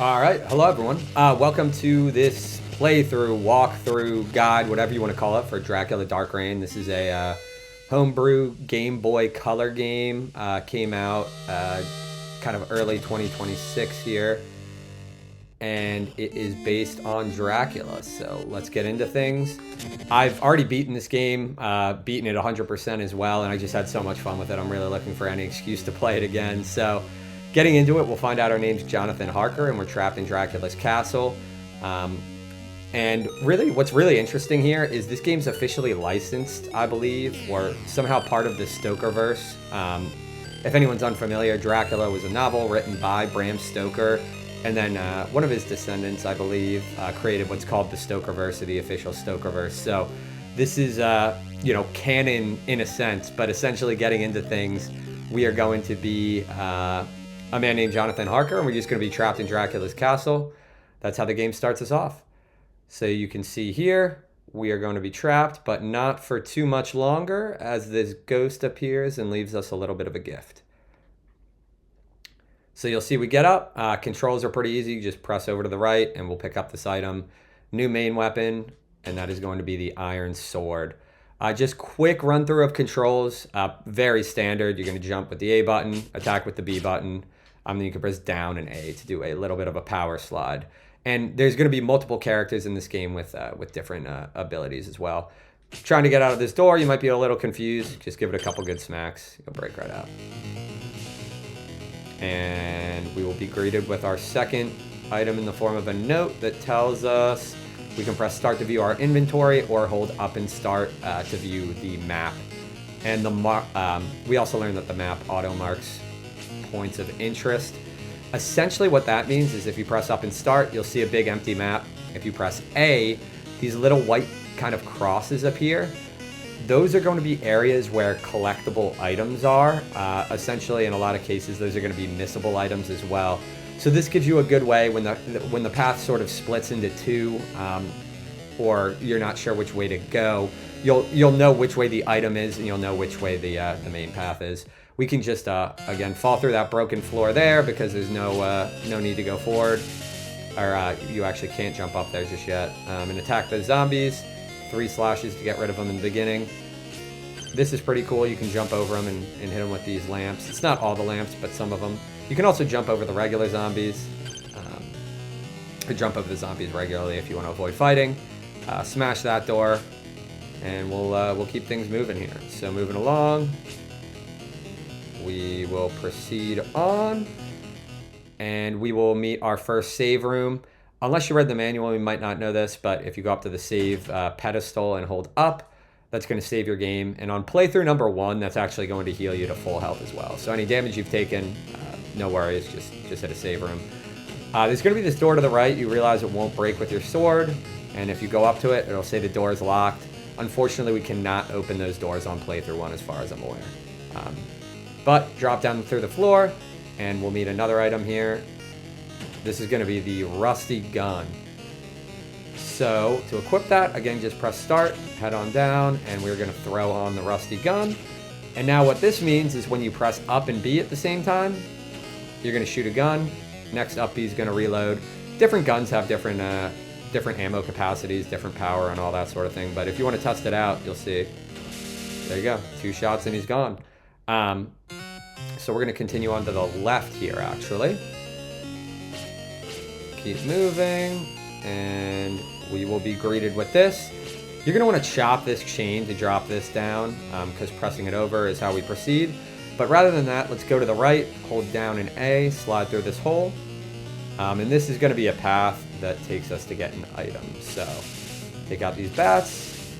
All right, hello everyone. Welcome to this playthrough, walkthrough, guide, whatever you want to call it, for Dracula Dark Reign. This is a homebrew Game Boy Color game. Came out kind of early 2026 here, and it is based on Dracula. So let's get into things. I've already beaten this game, beaten it 100% as well, and I just had so much fun with it. I'm really looking for any excuse to play it again. So getting into it, we'll find out our name's Jonathan Harker, and we're trapped in Dracula's castle. And really, what's really interesting here is this game's officially licensed, I believe, or somehow part of the Stokerverse. If anyone's unfamiliar, Dracula was a novel written by Bram Stoker, and then one of his descendants, I believe, created what's called the Stokerverse, or the official Stokerverse. So this is, canon in a sense, but essentially getting into things, we are going to be a man named Jonathan Harker, and we're just going to be trapped in Dracula's castle. That's how the game starts us off. So you can see here, we are going to be trapped, but not for too much longer, as this ghost appears and leaves us a little bit of a gift. So you'll see we get up. Controls are pretty easy. You just press over to the right, and we'll pick up this item. New main weapon, and that is going to be the Iron Sword. Just quick run through of controls. Very standard. You're going to jump with the A button, attack with the B button. Then you can press down and A to do a little bit of a power slide. And there's going to be multiple characters in this game with different abilities as well. Trying to get out of this door, you might be a little confused. Just give it a couple good smacks. You'll break right out. And we will be greeted with our second item in the form of a note that tells us we can press start to view our inventory, or hold up and start to view the map. And we also learned that the map auto marks points of interest. Essentially what that means is if you press up and start, you'll see a big empty map. If you press A, these little white kind of crosses appear. Those are going to be areas where collectible items are. Essentially, in a lot of cases, those are going to be missable items as well. So this gives you a good way when the path sort of splits into two, or you're not sure which way to go. You'll know which way the item is, and you'll know which way the main path is. We can just again fall through that broken floor there because there's no need to go forward, or you actually can't jump up there just yet. And attack those zombies. 3 slashes to get rid of them in the beginning. This is pretty cool. You can jump over them and hit them with these lamps. It's not all the lamps, but some of them. You can also jump over the regular zombies. Or jump over the zombies regularly if you want to avoid fighting. Smash that door, and we'll keep things moving here. So moving along, we will proceed on, and we will meet our first save room. Unless you read the manual, you might not know this, but if you go up to the save pedestal and hold up, that's going to save your game. And on playthrough number 1, that's actually going to heal you to full health as well. So any damage you've taken, no worries, just hit a save room. There's going to be this door to the right. You realize it won't break with your sword, and if you go up to it, it'll say the door is locked. Unfortunately, we cannot open those doors on playthrough 1 as far as I'm aware. But drop down through the floor, and we'll meet another item here. This is going to be the rusty gun. So to equip that, again, just press start, head on down, and we're going to throw on the rusty gun. And now what this means is when you press up and B at the same time, you're going to shoot a gun. Next up B is going to reload. Different guns have different ammo capacities, different power, and all that sort of thing. But if you want to test it out, you'll see. There you go. 2 shots and he's gone. So we're going to continue on to the left here, actually. Keep moving, and we will be greeted with this. You're going to want to chop this chain to drop this down, because pressing it over is how we proceed. But rather than that, let's go to the right, hold down and A, slide through this hole. And this is going to be a path that takes us to get an item. So take out these bats.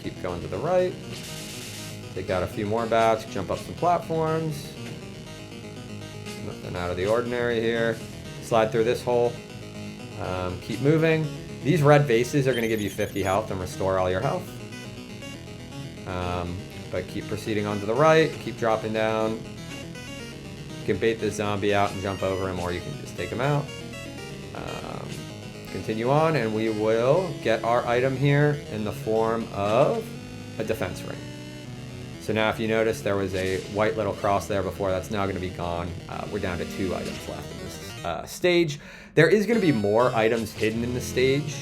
Keep going to the right. Take out a few more bats, jump up some platforms. Nothing out of the ordinary here. Slide through this hole. Keep moving. These red vases are going to give you 50 health and restore all your health. But keep proceeding on to the right. Keep dropping down. You can bait the zombie out and jump over him, or you can just take him out. Continue on, and we will get our item here in the form of a defense ring. So now if you notice, there was a white little cross there before. That's now going to be gone. We're down to 2 items left in this stage. There is going to be more items hidden in the stage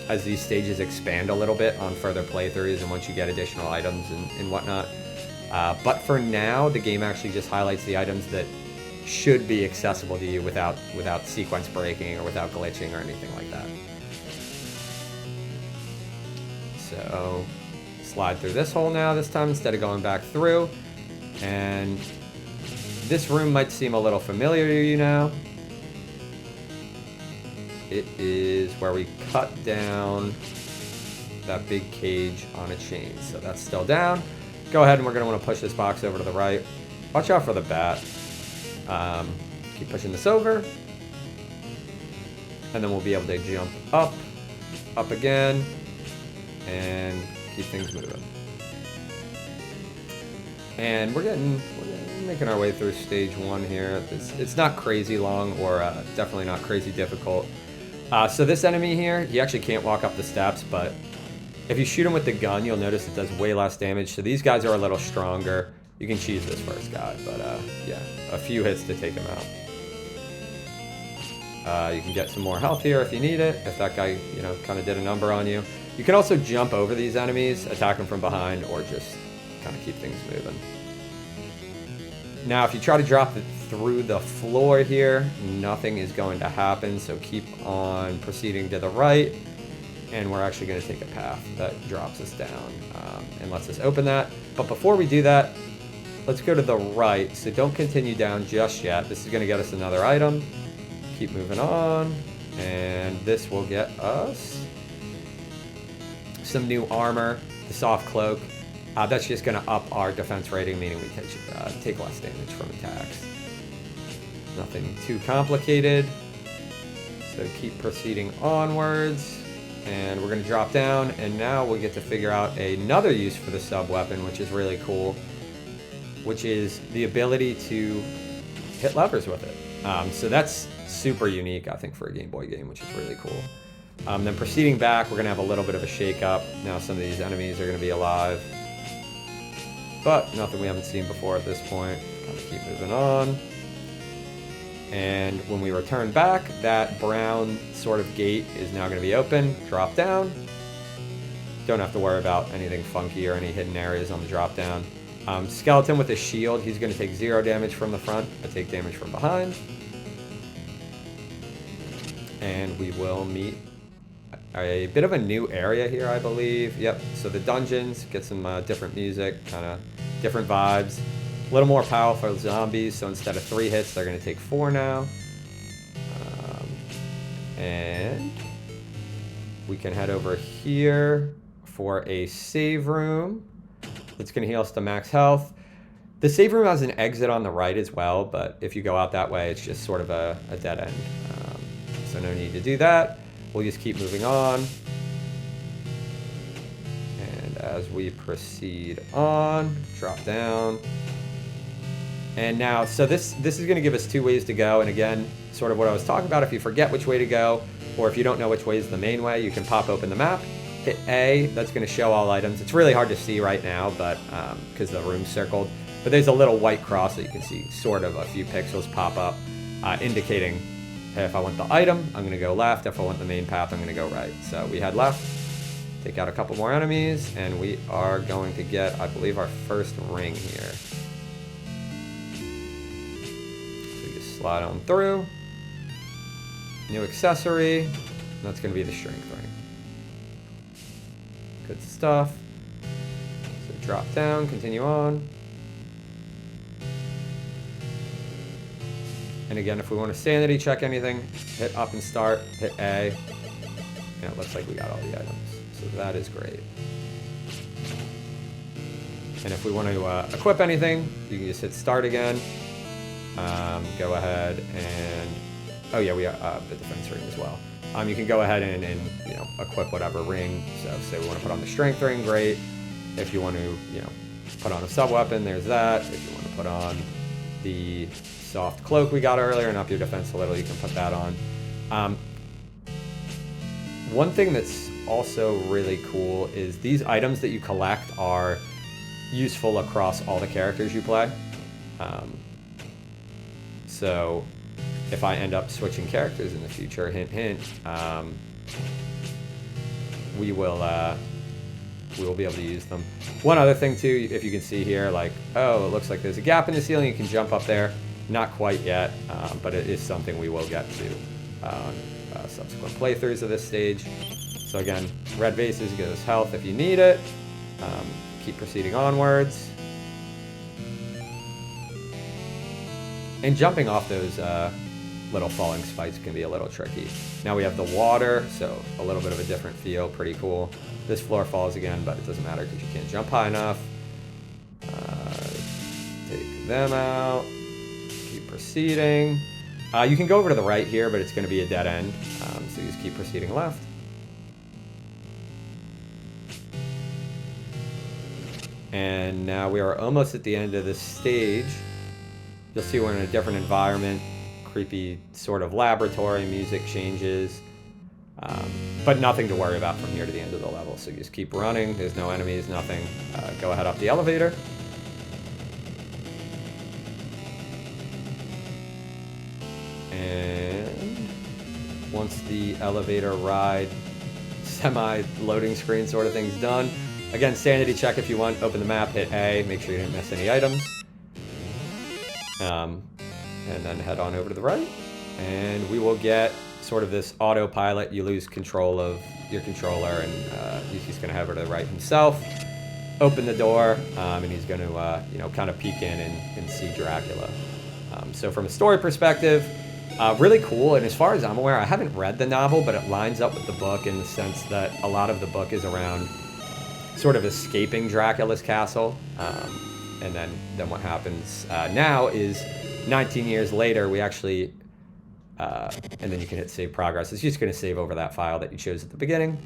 as these stages expand a little bit on further playthroughs and once you get additional items and whatnot. But for now, the game actually just highlights the items that should be accessible to you without sequence breaking or without glitching or anything like that. So slide through this hole now this time instead of going back through. And this room might seem a little familiar to you now. It is where we cut down that big cage on a chain. So that's still down. Go ahead and we're going to want to push this box over to the right. Watch out for the bat. Keep pushing this over. And then we'll be able to jump up again, and keep things moving. And we're making our way through stage 1 here. It's not crazy long or definitely not crazy difficult. So this enemy here, he actually can't walk up the steps, but if you shoot him with the gun, you'll notice it does way less damage. So these guys are a little stronger. You can cheese this first guy, but yeah, a few hits to take him out. You can get some more health here if you need it, if that guy, you know, kind of did a number on you. You can also jump over these enemies, attack them from behind, or just kind of keep things moving. Now, if you try to drop it through the floor here, nothing is going to happen, so keep on proceeding to the right, and we're actually going to take a path that drops us down and lets us open that. But before we do that, let's go to the right, so don't continue down just yet. This is going to get us another item. Keep moving on, and this will get us some new armor, the soft cloak. That's just going to up our defense rating, meaning we take less damage from attacks. Nothing too complicated. So keep proceeding onwards. And we're going to drop down, and now we get to figure out another use for the sub-weapon, which is really cool, which is the ability to hit levers with it. So that's super unique, I think, for a Game Boy game, which is really cool. Then proceeding back, we're going to have a little bit of a shake-up. Now some of these enemies are going to be alive, but nothing we haven't seen before at this point. Kind of keep moving on. And when we return back, that brown sort of gate is now going to be open. Drop down. Don't have to worry about anything funky or any hidden areas on the drop down. Skeleton with a shield, he's going to take 0 damage from the front, but take damage from behind. And we will meet a bit of a new area here, I believe. Yep, so the dungeons, get some different music, kind of different vibes. A little more powerful zombies, so instead of 3 hits, they're going to take 4 now. And we can head over here for a save room. It's going to heal us to max health. The save room has an exit on the right as well, but if you go out that way, it's just sort of a dead end. So no need to do that. We'll just keep moving on. And as we proceed on, drop down. And now, so this is going to give us 2 ways to go. And again, sort of what I was talking about, if you forget which way to go, or if you don't know which way is the main way, you can pop open the map, hit A, that's going to show all items. It's really hard to see right now, but because the room's circled. But there's a little white cross that you can see, sort of a few pixels pop up, indicating, hey, if I want the item, I'm going to go left. If I want the main path, I'm going to go right. So we head left, take out a couple more enemies, and we are going to get, I believe, our first ring here. Slide on through. New accessory. That's going to be the strength ring. Good stuff. So drop down, continue on. And again, if we want to sanity check anything, hit up and start, hit A. And it looks like we got all the items. So that is great. And if we want to equip anything, you can just hit start again. Go ahead and, oh yeah, we have the defense ring as well. You can go ahead and you know, equip whatever ring. So say we want to put on the strength ring, great. If you want to, you know, put on a sub weapon, there's that. If you want to put on the soft cloak we got earlier and up your defense a little, you can put that on. One thing that's also really cool is these items that you collect are useful across all the characters you play. So if I end up switching characters in the future, hint, hint, we will be able to use them. One other thing too, if you can see here, like, oh, it looks like there's a gap in the ceiling, you can jump up there. Not quite yet, but it is something we will get to on subsequent playthroughs of this stage. So again, red vases give us health if you need it. Keep proceeding onwards. And jumping off those little falling spikes can be a little tricky. Now we have the water, so a little bit of a different feel, pretty cool. This floor falls again, but it doesn't matter because you can't jump high enough. Take them out. Keep proceeding. You can go over to the right here, but it's going to be a dead end, so you just keep proceeding left. And now we are almost at the end of this stage. You'll see we're in a different environment, creepy sort of laboratory, music changes, but nothing to worry about from here to the end of the level. So you just keep running, there's no enemies, nothing. Go ahead up the elevator. And once the elevator ride, semi-loading screen sort of thing's done, again, sanity check if you want, open the map, hit A, make sure you didn't miss any items. And then head on over to the right, and we will get sort of this autopilot. You lose control of your controller, and he's going to head over to the right himself, open the door, and he's going to, you know, kind of peek in and see Dracula. So from a story perspective, really cool, and as far as I'm aware, I haven't read the novel, but it lines up with the book in the sense that a lot of the book is around sort of escaping Dracula's castle. And then what happens now is 19 years later, we actually, and then you can hit save progress. It's just going to save over that file that you chose at the beginning.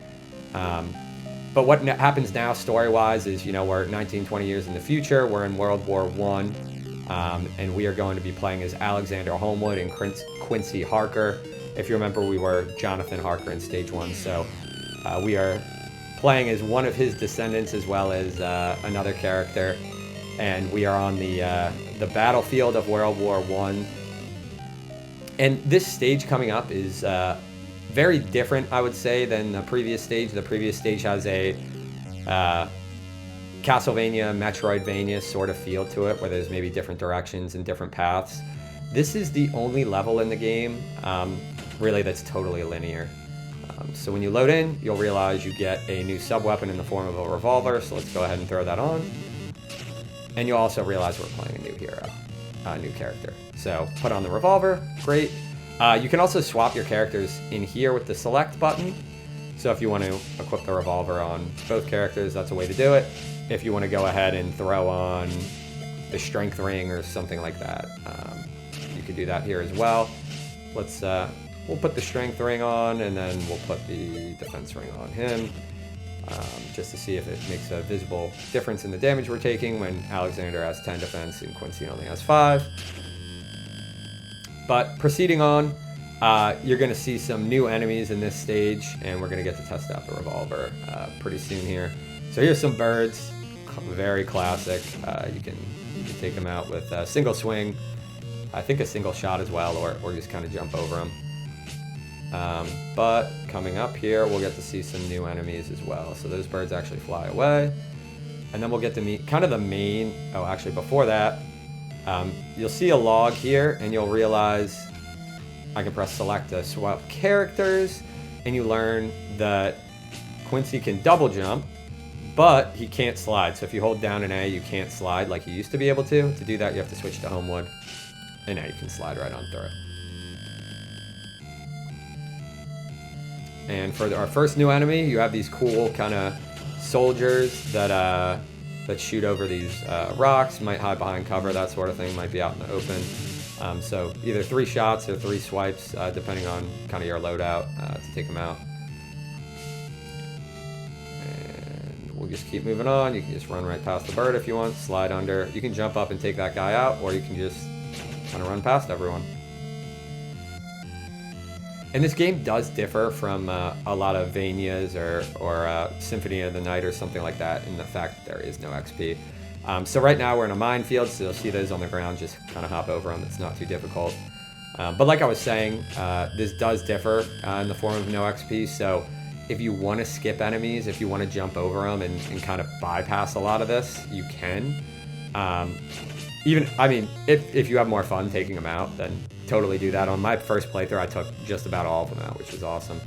But what happens now story-wise is, you know, we're 19, 20 years in the future. We're in World War I, and we are going to be playing as Alexander Homewood and Quincy Harker. If you remember, we were Jonathan Harker in Stage 1, so we are playing as one of his descendants as well as another character. And we are on the battlefield of World War I. And this stage coming up is very different, I would say, than the previous stage. The previous stage has a Castlevania, Metroidvania sort of feel to it, where there's maybe different directions and different paths. This is the only level in the game, really, that's totally linear. So when you load in, you'll realize you get a new sub-weapon in the form of a revolver, so let's go ahead and throw that on. And you'll also realize we're playing a new hero, a new character. So put on the revolver, great. You can also swap your characters in here with the select button. So if you want to equip the revolver on both characters, that's a way to do it. If you want to go ahead and throw on the strength ring or something like that, you could do that here as well. Let's, we'll put the strength ring on, and then we'll put the defense ring on him. Just to see if it makes a visible difference in the damage we're taking when Alexander has 10 defense and Quincy only has 5. But proceeding on, you're going to see some new enemies in this stage, and we're going to get to test out the revolver pretty soon here. So here's some birds, very classic. You can take them out with a single swing, I think a single shot as well, or just kind of jump over them. But coming up here, we'll get to see some new enemies as well. So those birds actually fly away. And then we'll get to meet kind of the main, oh, actually before that, you'll see a log here, and you'll realize I can press select to swap characters, and you learn that Quincy can double jump, but he can't slide. So if you hold down an A, you can't slide like you used to be able to. To do that, you have to switch to Homewood, and now you can slide right on through. And for our first new enemy, you have these cool kind of soldiers that shoot over these rocks, might hide behind cover, that sort of thing, might be out in the open. So either 3 shots or 3 swipes, depending on kind of your loadout, to take them out. And we'll just keep moving on. You can just run right past the bird if you want, slide under. You can jump up and take that guy out, or you can just kind of run past everyone. And this game does differ from a lot of Vanias or Symphony of the Night or something like that in the fact that there is no XP. So right now we're in a minefield, so you'll see those on the ground, just kind of hop over them. It's not too difficult. But like I was saying, this does differ in the form of no XP, so if you want to skip enemies, if you want to jump over them and kind of bypass a lot of this, you can. If you have more fun taking them out, then totally do that. On my first playthrough, I took just about all of them out, which was awesome.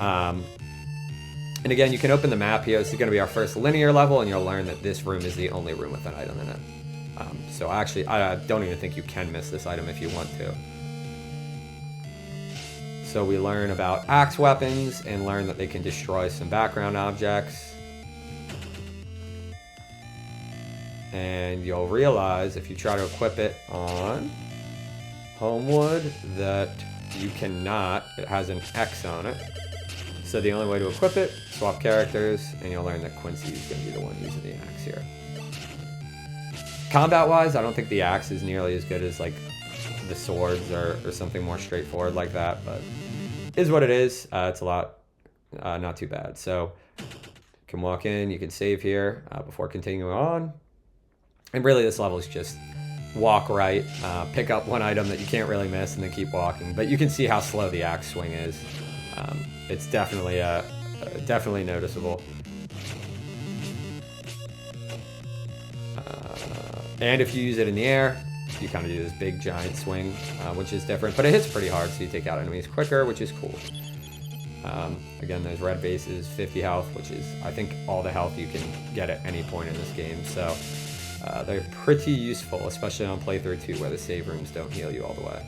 And again, you can open the map here. This is going to be our first linear level, and you'll learn that this room is the only room with an item in it. So actually, I don't even think you can miss this item if you want to. So we learn about axe weapons and learn that they can destroy some background objects. And you'll realize if you try to equip it on Homewood that you cannot. It has an X on it. So the only way to equip it, swap characters, and you'll learn that Quincy is going to be the one using the axe here. Combat-wise, I don't think the axe is nearly as good as like the swords or something more straightforward like that, but it is what it is. It's a lot, not too bad. So you can walk in, you can save here before continuing on. And really this level is just walk right, pick up one item that you can't really miss, and then keep walking. But you can see how slow the axe swing is. It's definitely definitely noticeable. And if you use it in the air, you kind of do this big giant swing, which is different, but it hits pretty hard, so you take out enemies quicker, which is cool. Again, those red bases, 50 health, which is, I think, all the health you can get at any point in this game. So they're pretty useful, especially on playthrough 2, where the save rooms don't heal you all the way.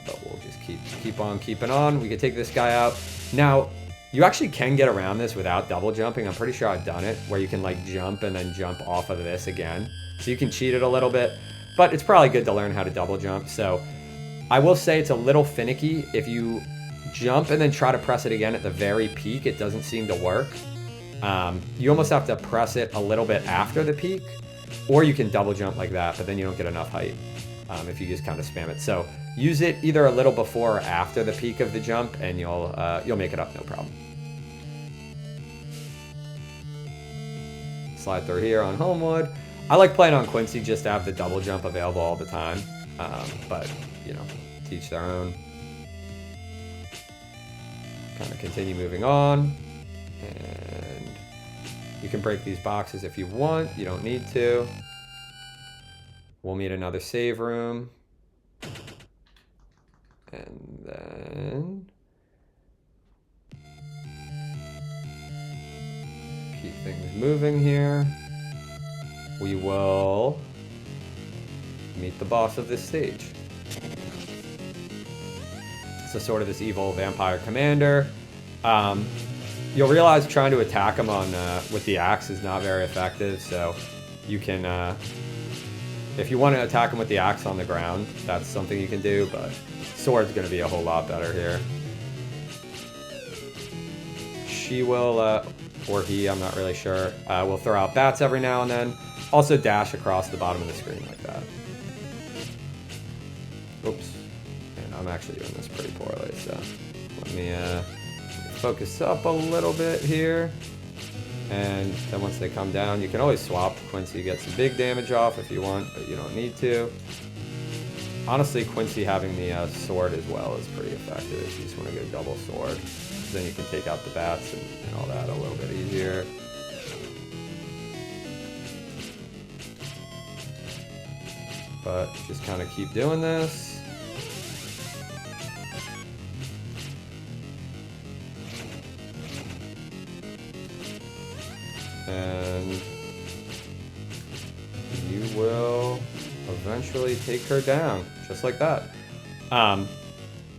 But we'll just keep on keeping on. We can take this guy out. Now, you actually can get around this without double jumping. I'm pretty sure I've done it, where you can like jump and then jump off of this again. So you can cheat it a little bit, but it's probably good to learn how to double jump. So I will say it's a little finicky. If you jump and then try to press it again at the very peak, it doesn't seem to work. You almost have to press it a little bit after the peak, or you can double jump like that, but then you don't get enough height if you just kind of spam it. So use it either a little before or after the peak of the jump, and you'll make it up no problem. Slide through here on Homewood. I like playing on Quincy just to have the double jump available all the time, but you know, teach their own. Kind of continue moving on, and you can break these boxes if you want. You don't need to. We'll meet another save room, and then keep things moving here. We will meet the boss of this stage. So sort of this evil vampire commander. You'll realize trying to attack him on with the axe is not very effective. So you can, if you want to attack him with the axe on the ground, that's something you can do. But sword's going to be a whole lot better here. She will, or he, I'm not really sure, will throw out bats every now and then. Also dash across the bottom of the screen like that. Oops. And I'm actually doing this pretty poorly, so let me focus up a little bit here. And then once they come down, you can always swap. Quincy gets some big damage off if you want, but you don't need to. Honestly, Quincy having the sword as well is pretty effective if you just want to get a double sword. Then you can take out the bats and all that a little bit easier. But just kind of keep doing this. And you will eventually take her down, just like that.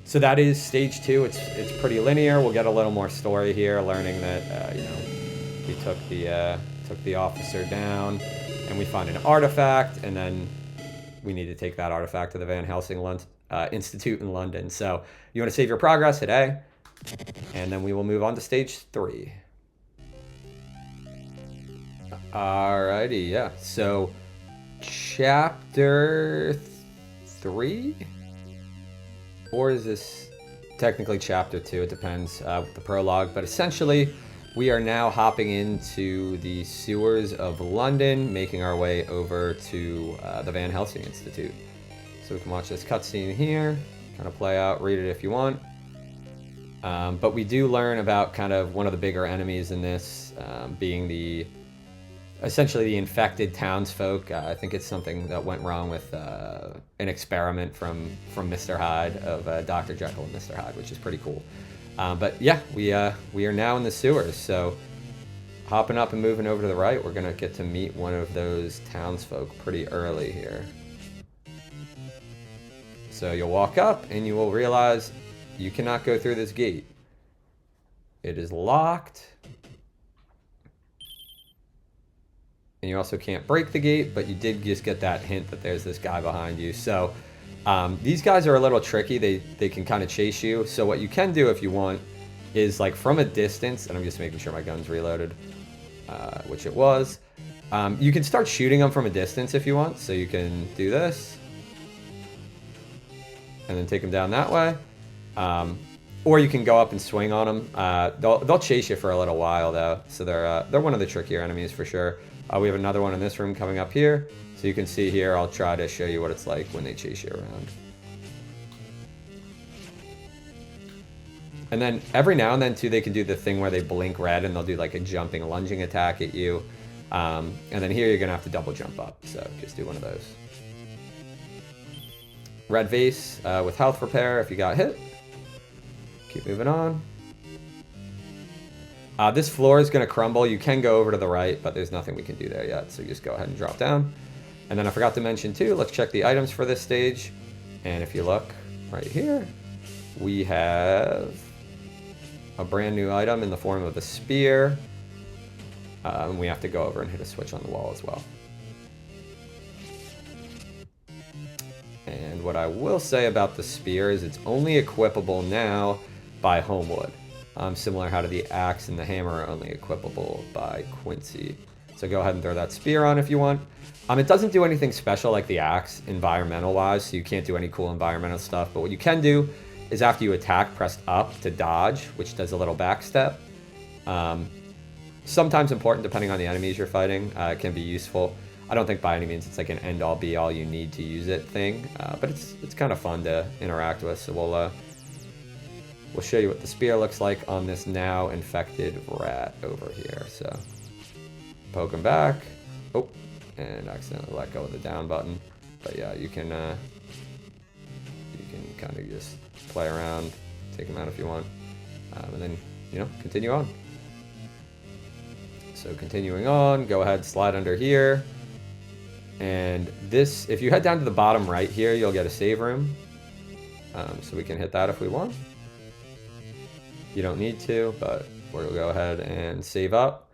So that is stage 2. It's pretty linear. We'll get a little more story here, learning that you know, we took the officer down, and we find an artifact, and then we need to take that artifact to the Van Helsing Institute in London. So you want to save your progress, hit A, and then we will move on to stage 3. Alrighty, yeah. So chapter 3? Or is this technically chapter 2? It depends with the prologue. But essentially, we are now hopping into the sewers of London, making our way over to the Van Helsing Institute. So we can watch this cutscene here, kind of play out, read it if you want. But we do learn about kind of one of the bigger enemies in this, being essentially the infected townsfolk. I think it's something that went wrong with an experiment from Mr. Hyde of Dr. Jekyll and Mr. Hyde, which is pretty cool. But yeah, we are now in the sewers. So hopping up and moving over to the right, we're gonna get to meet one of those townsfolk pretty early here. So you'll walk up and you will realize you cannot go through this gate. It is locked. And you also can't break the gate, but you did just get that hint that there's this guy behind you. So these guys are a little tricky. They can kind of chase you. So what you can do if you want is like from a distance, and I'm just making sure my gun's reloaded, which it was. You can start shooting them from a distance if you want. So you can do this and then take them down that way. Or you can go up and swing on them. They'll chase you for a little while though. So they're one of the trickier enemies for sure. We have another one in this room coming up here. So you can see here, I'll try to show you what it's like when they chase you around. And then every now and then too, they can do the thing where they blink red and they'll do like a jumping, lunging attack at you. And then here you're gonna have to double jump up. So just do one of those. Red vase with health repair if you got hit. Keep moving on. This floor is going to crumble. You can go over to the right, but there's nothing we can do there yet. So just go ahead and drop down. And then I forgot to mention too, let's check the items for this stage. And if you look right here, we have a brand new item in the form of a spear. And we have to go over and hit a switch on the wall as well. And what I will say about the spear is it's only equipable now by Homewood. Similar how to the axe and the hammer are only equipable by Quincy. So go ahead and throw that spear on if you want. It doesn't do anything special like the axe environmental wise, so you can't do any cool environmental stuff. But what you can do is after you attack, press up to dodge, which does a little back step. Sometimes important depending on the enemies you're fighting. It can be useful. I don't think by any means it's like an end all be all you need to use it thing, but it's kind of fun to interact with. So we'll show you what the spear looks like on this now infected rat over here. So poke him back. Oh, and accidentally let go of the down button. But yeah, you can kind of just play around, take him out if you want, and then continue on. So continuing on, go ahead, slide under here. And this, if you head down to the bottom right here, you'll get a save room. So we can hit that if we want. You don't need to, but we'll go ahead and save up.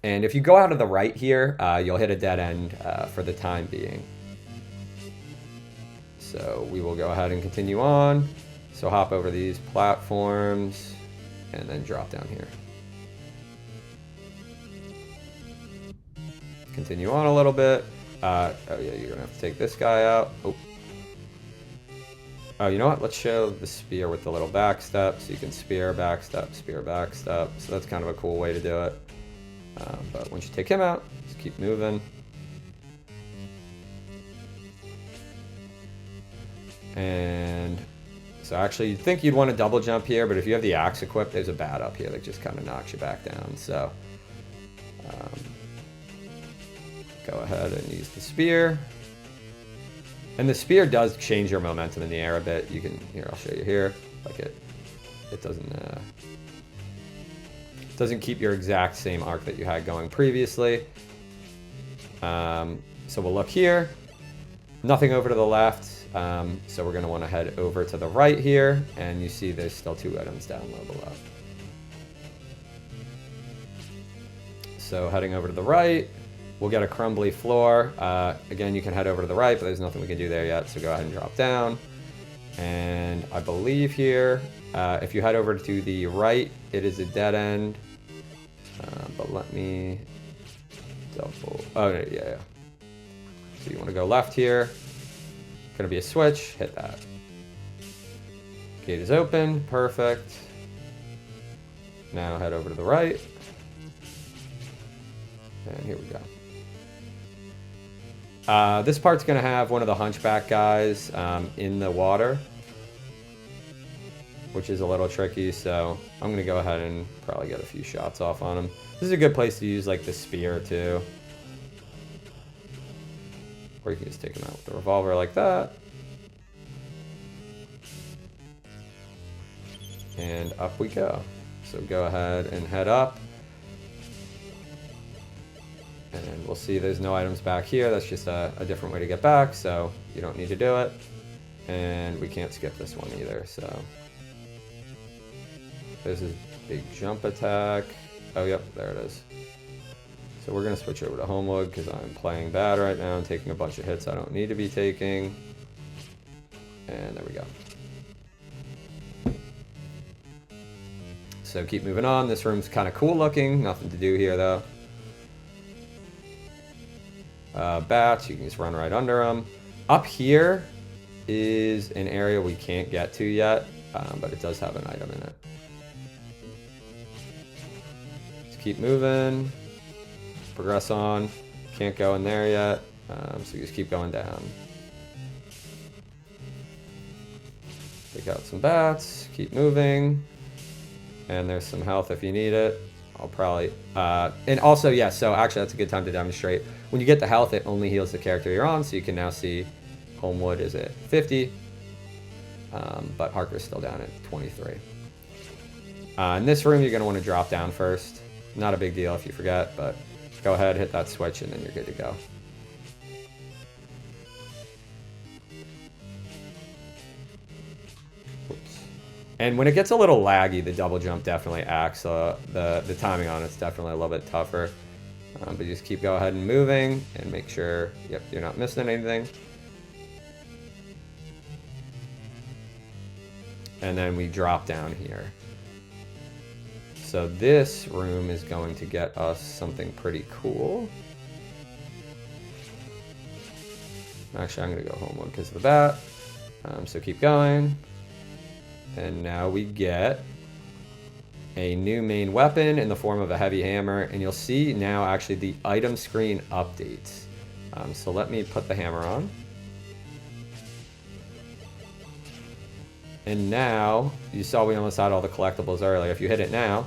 And if you go out of the right here, you'll hit a dead end for the time being. So we will go ahead and continue on. So hop over these platforms and then drop down here. Continue on a little bit. Oh yeah, you're gonna have to take this guy out. Oh, you know what? Let's show the spear with the little back step. So you can spear, back step, spear, back step. So that's kind of a cool way to do it. But once you take him out, just keep moving. And so actually you'd think you'd want to double jump here, but if you have the axe equipped, there's a bat up here that just kind of knocks you back down. So go ahead and use the spear. And the spear does change your momentum in the air a bit. You can, here, I'll show you here. Like it doesn't keep your exact same arc that you had going previously. So we'll look here. Nothing over to the left. So we're gonna wanna head over to the right here. And you see there's still 2 items down low below. So heading over to the right, we'll get a crumbly floor. Again, you can head over to the right, but there's nothing we can do there yet. So go ahead and drop down. And I believe here, if you head over to the right, it is a dead end. But let me double, oh yeah. So you wanna go left here. Gonna be a switch, hit that. Gate is open, perfect. Now head over to the right. And here we go. This part's gonna have one of the hunchback guys in the water, which is a little tricky, so I'm gonna go ahead and probably get a few shots off on him. This is a good place to use like the spear too. Or you can just take him out with the revolver like that. And up we go. So go ahead and head up. And we'll see there's no items back here. That's just a different way to get back, so you don't need to do it. And we can't skip this one either, so. There's a big jump attack. Oh, yep, there it is. So we're gonna switch over to Homewood because I'm playing bad right now and taking a bunch of hits I don't need to be taking. And there we go. So keep moving on. This room's kind of cool looking. Nothing to do here though. Bats, you can just run right under them. Up here is an area we can't get to yet, but it does have an item in it. Just keep moving. Progress on. Can't go in there yet, so you just keep going down. Take out some bats. Keep moving. And there's some health if you need it. I'll probably... and also, yeah, so actually that's a good time to demonstrate. When you get the health, it only heals the character you're on, so you can now see Homewood is at 50. But Harker's still down at 23. In this room, you're going to want to drop down first. Not a big deal if you forget, but go ahead, hit that switch, and then you're good to go. And when it gets a little laggy, the double jump definitely acts. The timing on it's definitely a little bit tougher. But you just keep go ahead and moving and make sure, yep, you're not missing anything. And then we drop down here. So this room is going to get us something pretty cool. Actually, I'm going to go Homewood because of the bat. So keep going. And now we get a new main weapon in the form of a heavy hammer. And you'll see now actually the item screen updates. So let me put the hammer on. And now, you saw we almost had all the collectibles earlier. If you hit it now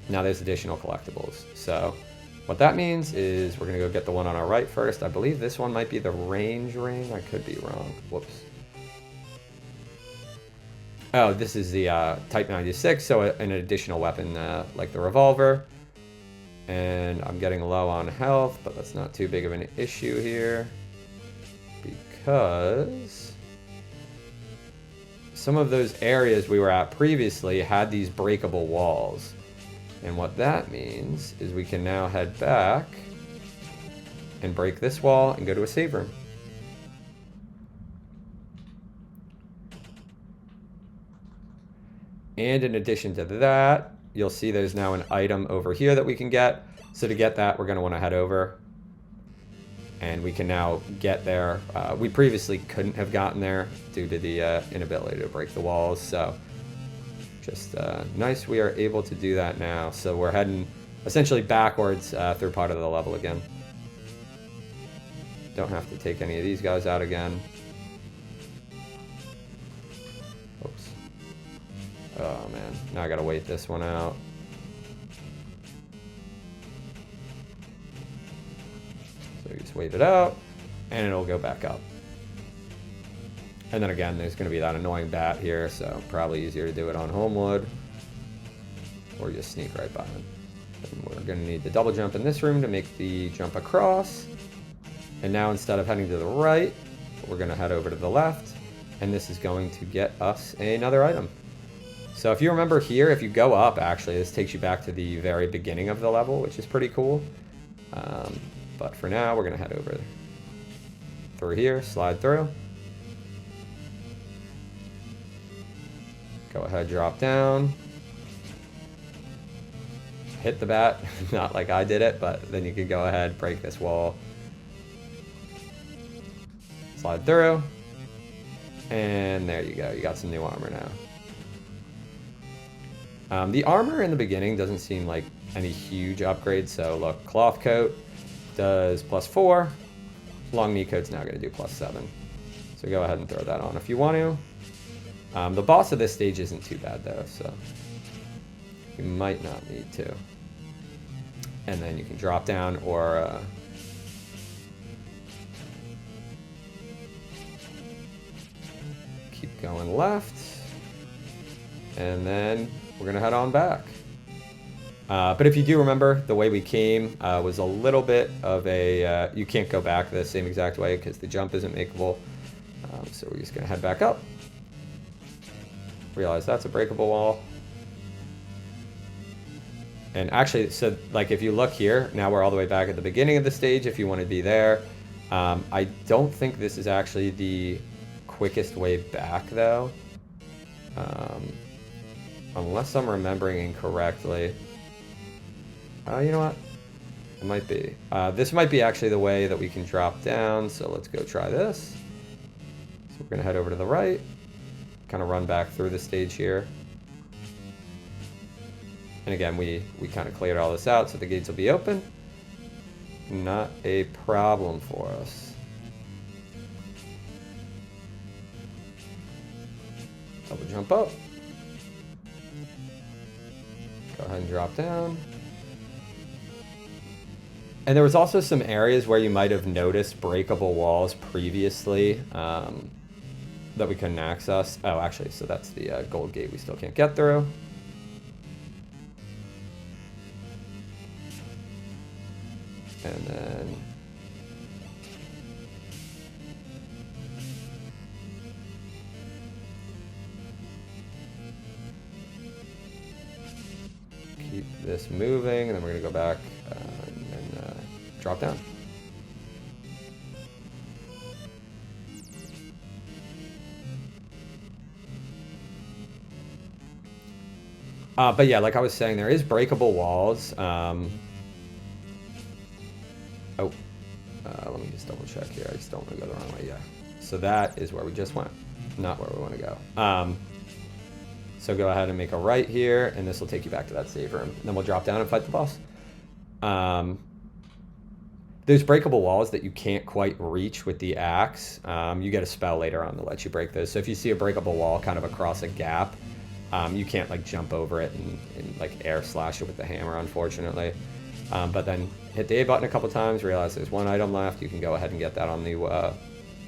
there's additional collectibles. So what that means is we're going to go get the one on our right first. I believe this one might be the range ring. I could be wrong. Whoops. Oh, this is the Type 96, so an additional weapon like the revolver. And I'm getting low on health, but that's not too big of an issue here. Because some of those areas we were at previously had these breakable walls. And what that means is we can now head back and break this wall and go to a save room. And in addition to that, you'll see there's now an item over here that we can get. So to get that, we're going to want to head over. And we can now get there. We previously couldn't have gotten there due to the inability to break the walls. So just nice we are able to do that now. So we're heading essentially backwards through part of the level again. Don't have to take any of these guys out again. Oops. Oh man, now I gotta wait this one out. So you just wait it out, and it'll go back up. And then again, there's gonna be that annoying bat here, so probably easier to do it on Homewood, or just sneak right by him. And we're gonna need the double jump in this room to make the jump across. And now instead of heading to the right, we're gonna head over to the left, and this is going to get us another item. So if you remember here, if you go up, actually, this takes you back to the very beginning of the level, which is pretty cool. But for now, we're gonna head over through here, slide through. Go ahead, drop down. Hit the bat, not like I did it, but then you can go ahead, break this wall. Slide through. And there you go. You got some new armor now. The armor in the beginning doesn't seem like any huge upgrade. So look, cloth coat does +4. Long knee coat's now going to do +7. So go ahead and throw that on if you want to. The boss of this stage isn't too bad though, so you might not need to. And then you can drop down or keep going left. And then we're gonna head on back. But if you do remember, the way we came was a little bit of a, you can't go back the same exact way because the jump isn't makeable. So we're just gonna head back up. Realize that's a breakable wall. And actually, so like if you look here, now we're all the way back at the beginning of the stage if you want to be there. I don't think this is actually the quickest way back though. Unless I'm remembering incorrectly. You know what? It might be. This might be actually the way that we can drop down, so let's go try this. So we're gonna head over to the right, kind of run back through the stage here. And again, we kind of cleared all this out, so the gates will be open. Not a problem for us. Double jump up. Go ahead and drop down. And there was also some areas where you might have noticed breakable walls previously that we couldn't access. Oh, actually, so that's the gold gate we still can't get through. And then keep this moving, and then we're gonna go back and drop down. But yeah, like I was saying, there is breakable walls. Let me just double check here. I just don't want to go the wrong way. Yeah. So that is where we just went, not where we want to go. So go ahead and make a right here, and this will take you back to that save room. And then we'll drop down and fight the boss. There's breakable walls that you can't quite reach with the axe. You get a spell later on that lets you break those. So if you see a breakable wall kind of across a gap, you can't like jump over it and like air slash it with the hammer, unfortunately. But then hit the A button a couple times, realize there's one item left. You can go ahead and get that on the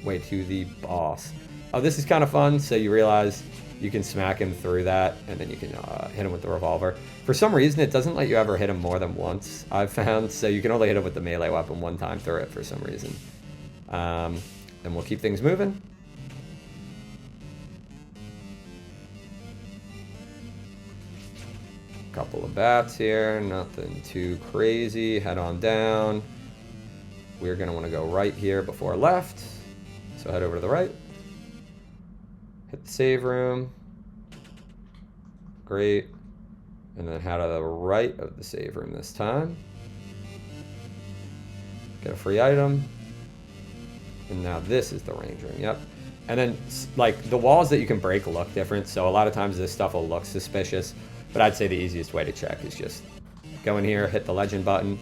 way to the boss. Oh, this is kind of fun. So you realize you can smack him through that, and then you can hit him with the revolver. For some reason, it doesn't let you ever hit him more than once, I've found. So you can only hit him with the melee weapon one time through it for some reason. And we'll keep things moving. Couple of bats here, nothing too crazy. Head on down. We're gonna want to go right here before left. So head over to the right. Hit the save room. Great. And then head to the right of the save room this time. Get a free item. And now this is the range room, yep. And then like the walls that you can break look different. So a lot of times this stuff will look suspicious. But I'd say the easiest way to check is just go in here, hit the legend button.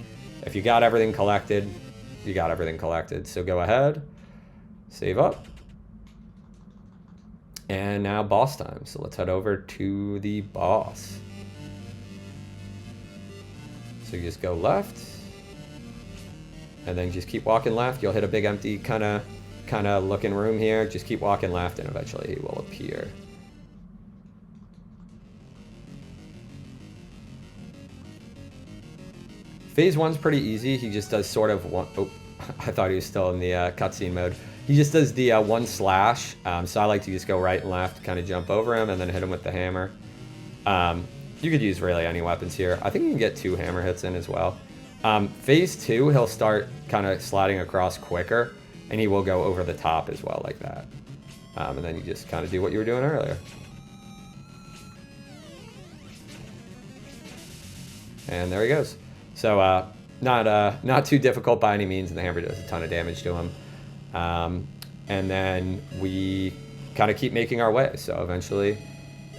If you got everything collected, you got everything collected. So go ahead, save up. And now boss time. So let's head over to the boss. So you just go left. And then just keep walking left. You'll hit a big empty kind of looking room here. Just keep walking left and eventually he will appear. Phase 1's pretty easy. He just does sort of one... Oh, I thought he was still in the cutscene mode. He just does the one slash. So I like to just go right and left, kind of jump over him, and then hit him with the hammer. You could use really any weapons here. I think you can get 2 hammer hits in as well. Phase 2, he'll start kind of sliding across quicker, and he will go over the top as well like that. And then you just kind of do what you were doing earlier. And there he goes. So not too difficult by any means, and the hammer does a ton of damage to him. And then we kind of keep making our way. So eventually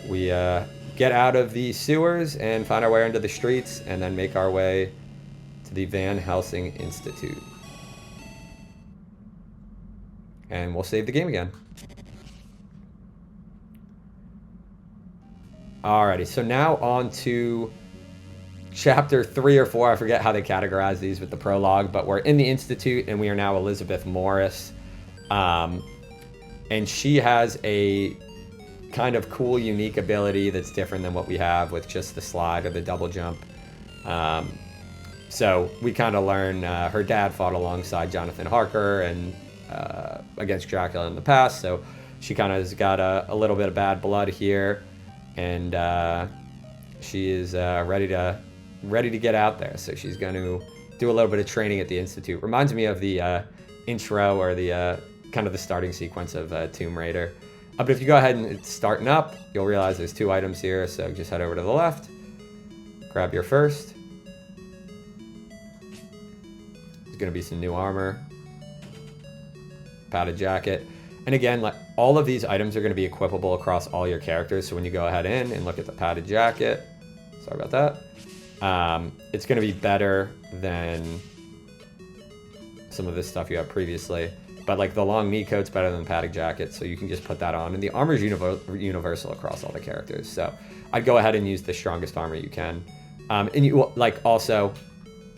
we get out of the sewers and find our way into the streets, and then make our way to the Van Helsing Institute. And we'll save the game again. Alrighty, so now on to chapter 3 or 4. I forget how they categorize these with the prologue, but we're in the Institute, and we are now Elizabeth Morris. And she has a kind of cool, unique ability that's different than what we have with just the slide or the double jump. So we kind of learn her dad fought alongside Jonathan Harker and against Dracula in the past, so she kind of has got a little bit of bad blood here, and she is ready to get out there. So she's going to do a little bit of training at the Institute. Reminds me of the intro, or the kind of the starting sequence of Tomb Raider. But if you go ahead and it's starting up, you'll realize there's 2 items here. So just head over to the left, grab your first. There's going to be some new armor, padded jacket. And again, like, all of these items are going to be equipable across all your characters. So when you go ahead in and look at the padded jacket, sorry about that, it's going to be better than some of this stuff you had previously. But like the long knee coat's better than the padded jacket, so you can just put that on. And the armor is universal across all the characters. So I'd go ahead and use the strongest armor you can. And you like also,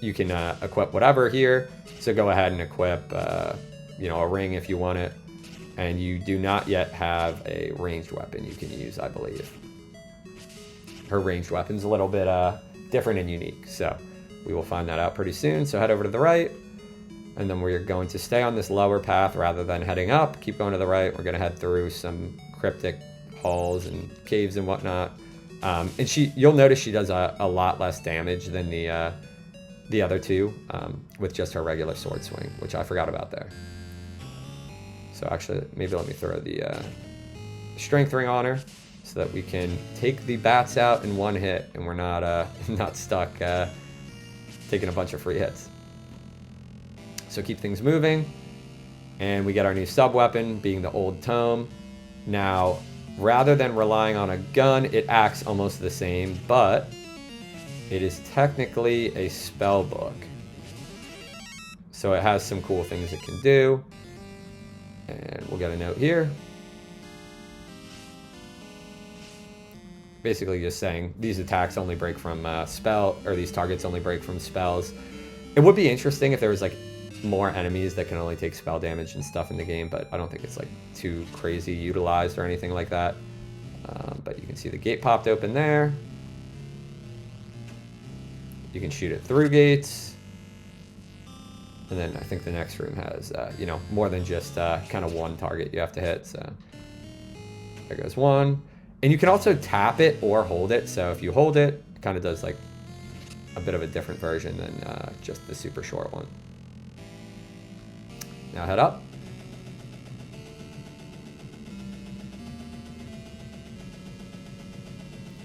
you can equip whatever here. So go ahead and equip, a ring if you want it. And you do not yet have a ranged weapon you can use, I believe. Her ranged weapon's a little bit different and unique. So we will find that out pretty soon. So head over to the right. And then we're going to stay on this lower path rather than heading up. Keep going to the right. We're going to head through some cryptic halls and caves and whatnot. And you'll notice she does a lot less damage than the other two with just her regular sword swing, which I forgot about there. So actually, maybe let me throw the strength ring on her so that we can take the bats out in one hit, and we're not stuck taking a bunch of free hits. So keep things moving, and we get our new sub-weapon, being the old tome. Now, rather than relying on a gun, it acts almost the same, but it is technically a spell book. So it has some cool things it can do, and we'll get a note here. Basically just saying these attacks only break from these targets only break from spells. It would be interesting if there was like more enemies that can only take spell damage and stuff in the game, but I don't think it's like too crazy utilized or anything like that. But you can see the gate popped open there. You can shoot it through gates. And then I think the next room has, more than just kind of one target you have to hit. So there goes one. And you can also tap it or hold it. So if you hold it, it kind of does like a bit of a different version than just the super short one. Now head up.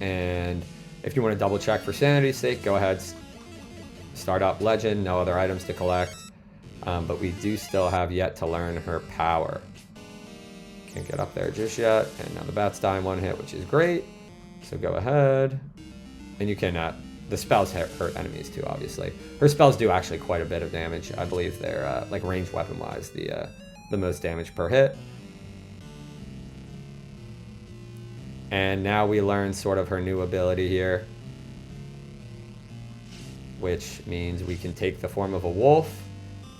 And if you want to double check for sanity's sake, go ahead, start up legend, no other items to collect. But we do still have yet to learn her power. Can't get up there just yet. And now the bats die in one hit, which is great. So go ahead. And you can, the spells hurt enemies too, obviously. Her spells do actually quite a bit of damage. I believe they're, like ranged weapon-wise, the most damage per hit. And now we learn sort of her new ability here, which means we can take the form of a wolf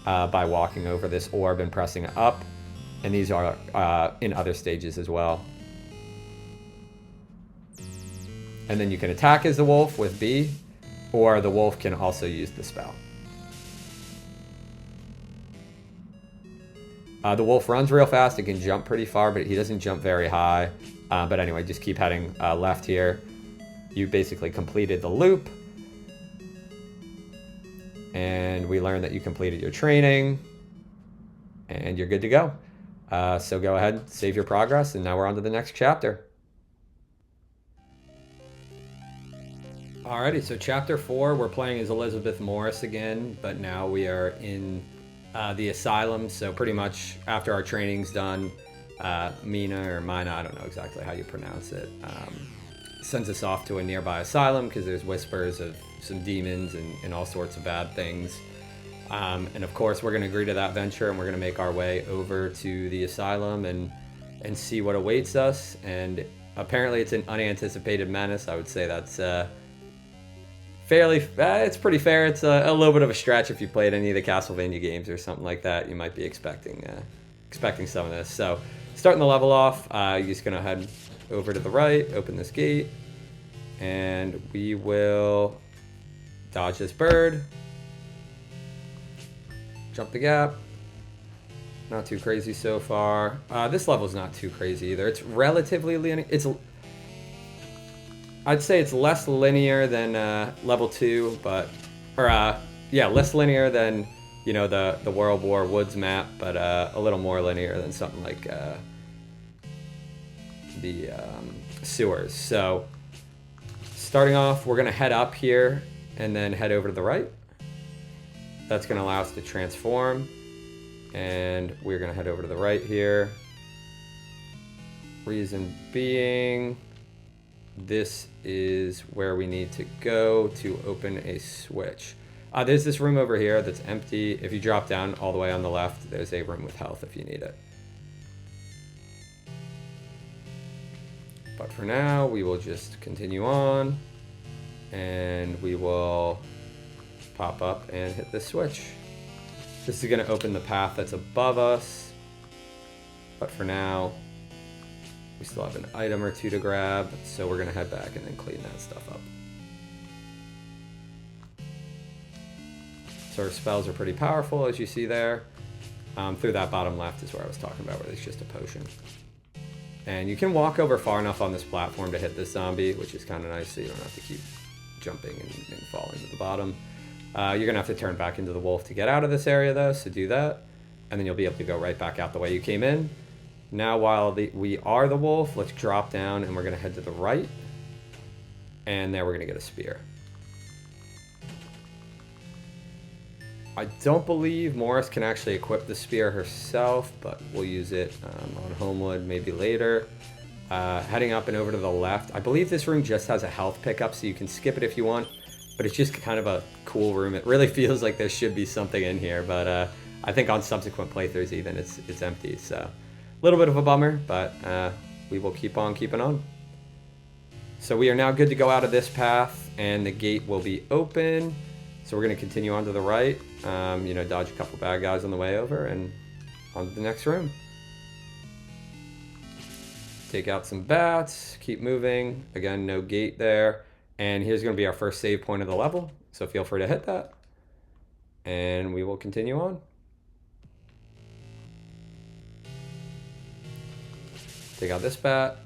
by walking over this orb and pressing up. And these are in other stages as well. And then you can attack as the wolf with B, or the wolf can also use the spell. The wolf runs real fast. It can jump pretty far, but he doesn't jump very high. But anyway, just keep heading left here. You basically completed the loop. And we learned that you completed your training. And you're good to go. So go ahead, save your progress, and now we're on to the next chapter. Alrighty, so chapter 4, we're playing as Elizabeth Morris again, but now we are in the Asylum. So pretty much after our training's done, Mina or Mina, I don't know exactly how you pronounce it, sends us off to a nearby asylum because there's whispers of some demons and all sorts of bad things. And of course, we're going to agree to that venture, and we're going to make our way over to the asylum and see what awaits us. And apparently, it's an unanticipated menace. I would say that's it's pretty fair. It's a little bit of a stretch if you played any of the Castlevania games or something like that. You might be expecting some of this. So, starting the level off, you're just going to head over to the right, open this gate, and we will dodge this bird. Jump the gap. Not too crazy so far. This level's not too crazy either. It's relatively linear. I'd say it's less linear than level 2, less linear than the World War Woods map, but a little more linear than something like the sewers. So starting off, we're gonna head up here and then head over to the right. That's going to allow us to transform, and we're going to head over to the right here. Reason being, this is where we need to go to open a switch. There's this room over here that's empty. If you drop down all the way on the left, there's a room with health if you need it. But for now, we will just continue on, and we will pop up and hit this switch. This is going to open the path that's above us, but for now we still have an item or two to grab, so we're going to head back and then clean that stuff up. So our spells are pretty powerful, as you see there. Through that bottom left is where I was talking about, where there's just a potion. And you can walk over far enough on this platform to hit this zombie, which is kind of nice, so you don't have to keep jumping and falling to the bottom. You're going to have to turn back into the wolf to get out of this area, though, so do that. And then you'll be able to go right back out the way you came in. Now, while we are the wolf, let's drop down, and we're going to head to the right. And there we're going to get a spear. I don't believe Morris can actually equip the spear herself, but we'll use it on Homewood maybe later. Heading up and over to the left. I believe this room just has a health pickup, so you can skip it if you want. But it's just kind of a cool room. It really feels like there should be something in here, but I think on subsequent playthroughs even it's empty. So a little bit of a bummer, but we will keep on keeping on. So we are now good to go out of this path, and the gate will be open. So we're going to continue on to the right, dodge a couple bad guys on the way over, and on to the next room. Take out some bats, keep moving. Again, no gate there. And here's going to be our first save point of the level, so feel free to hit that. And we will continue on. Take out this bat.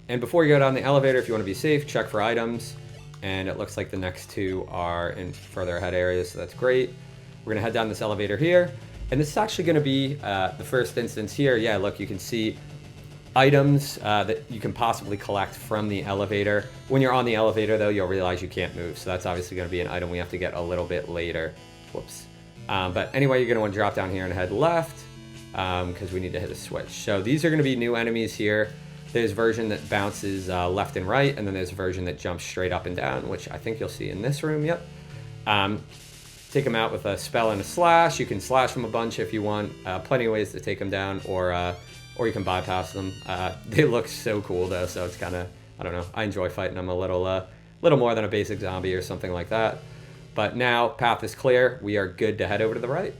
And before you go down the elevator, if you want to be safe, check for items. And it looks like the next two are in further ahead areas, so that's great. We're going to head down this elevator here. And this is actually going to be the first instance here. Yeah, look, you can see items that you can possibly collect from the elevator. When you're on the elevator, though, you'll realize you can't move. So that's obviously going to be an item we have to get a little bit later. Whoops. But anyway, you're going to want to drop down here and head left because we need to hit a switch. So these are going to be new enemies here. There's a version that bounces left and right, and then there's a version that jumps straight up and down, which I think you'll see in this room. Yep. Take them out with a spell and a slash. You can slash them a bunch if you want. Plenty of ways to take them down, or you can bypass them. They look so cool though, so it's kind of, I don't know, I enjoy fighting them a little more than a basic zombie or something like that. But now, path is clear. We are good to head over to the right.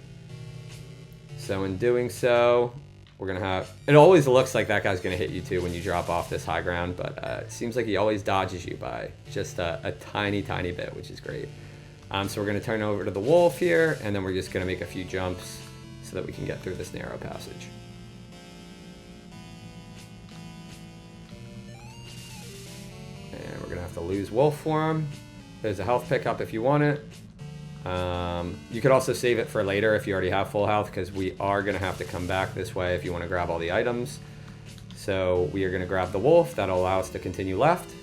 So in doing so, we're going to have, it always looks like that guy's going to hit you too when you drop off this high ground, but it seems like he always dodges you by just a tiny, tiny bit, which is great. So we're going to turn over to the wolf here, and then we're just going to make a few jumps so that we can get through this narrow passage. And we're going to have to lose wolf form. There's a health pickup if you want it. You could also save it for later if you already have full health, because we are going to have to come back this way if you want to grab all the items. So we are going to grab the wolf. That'll allow us to continue left.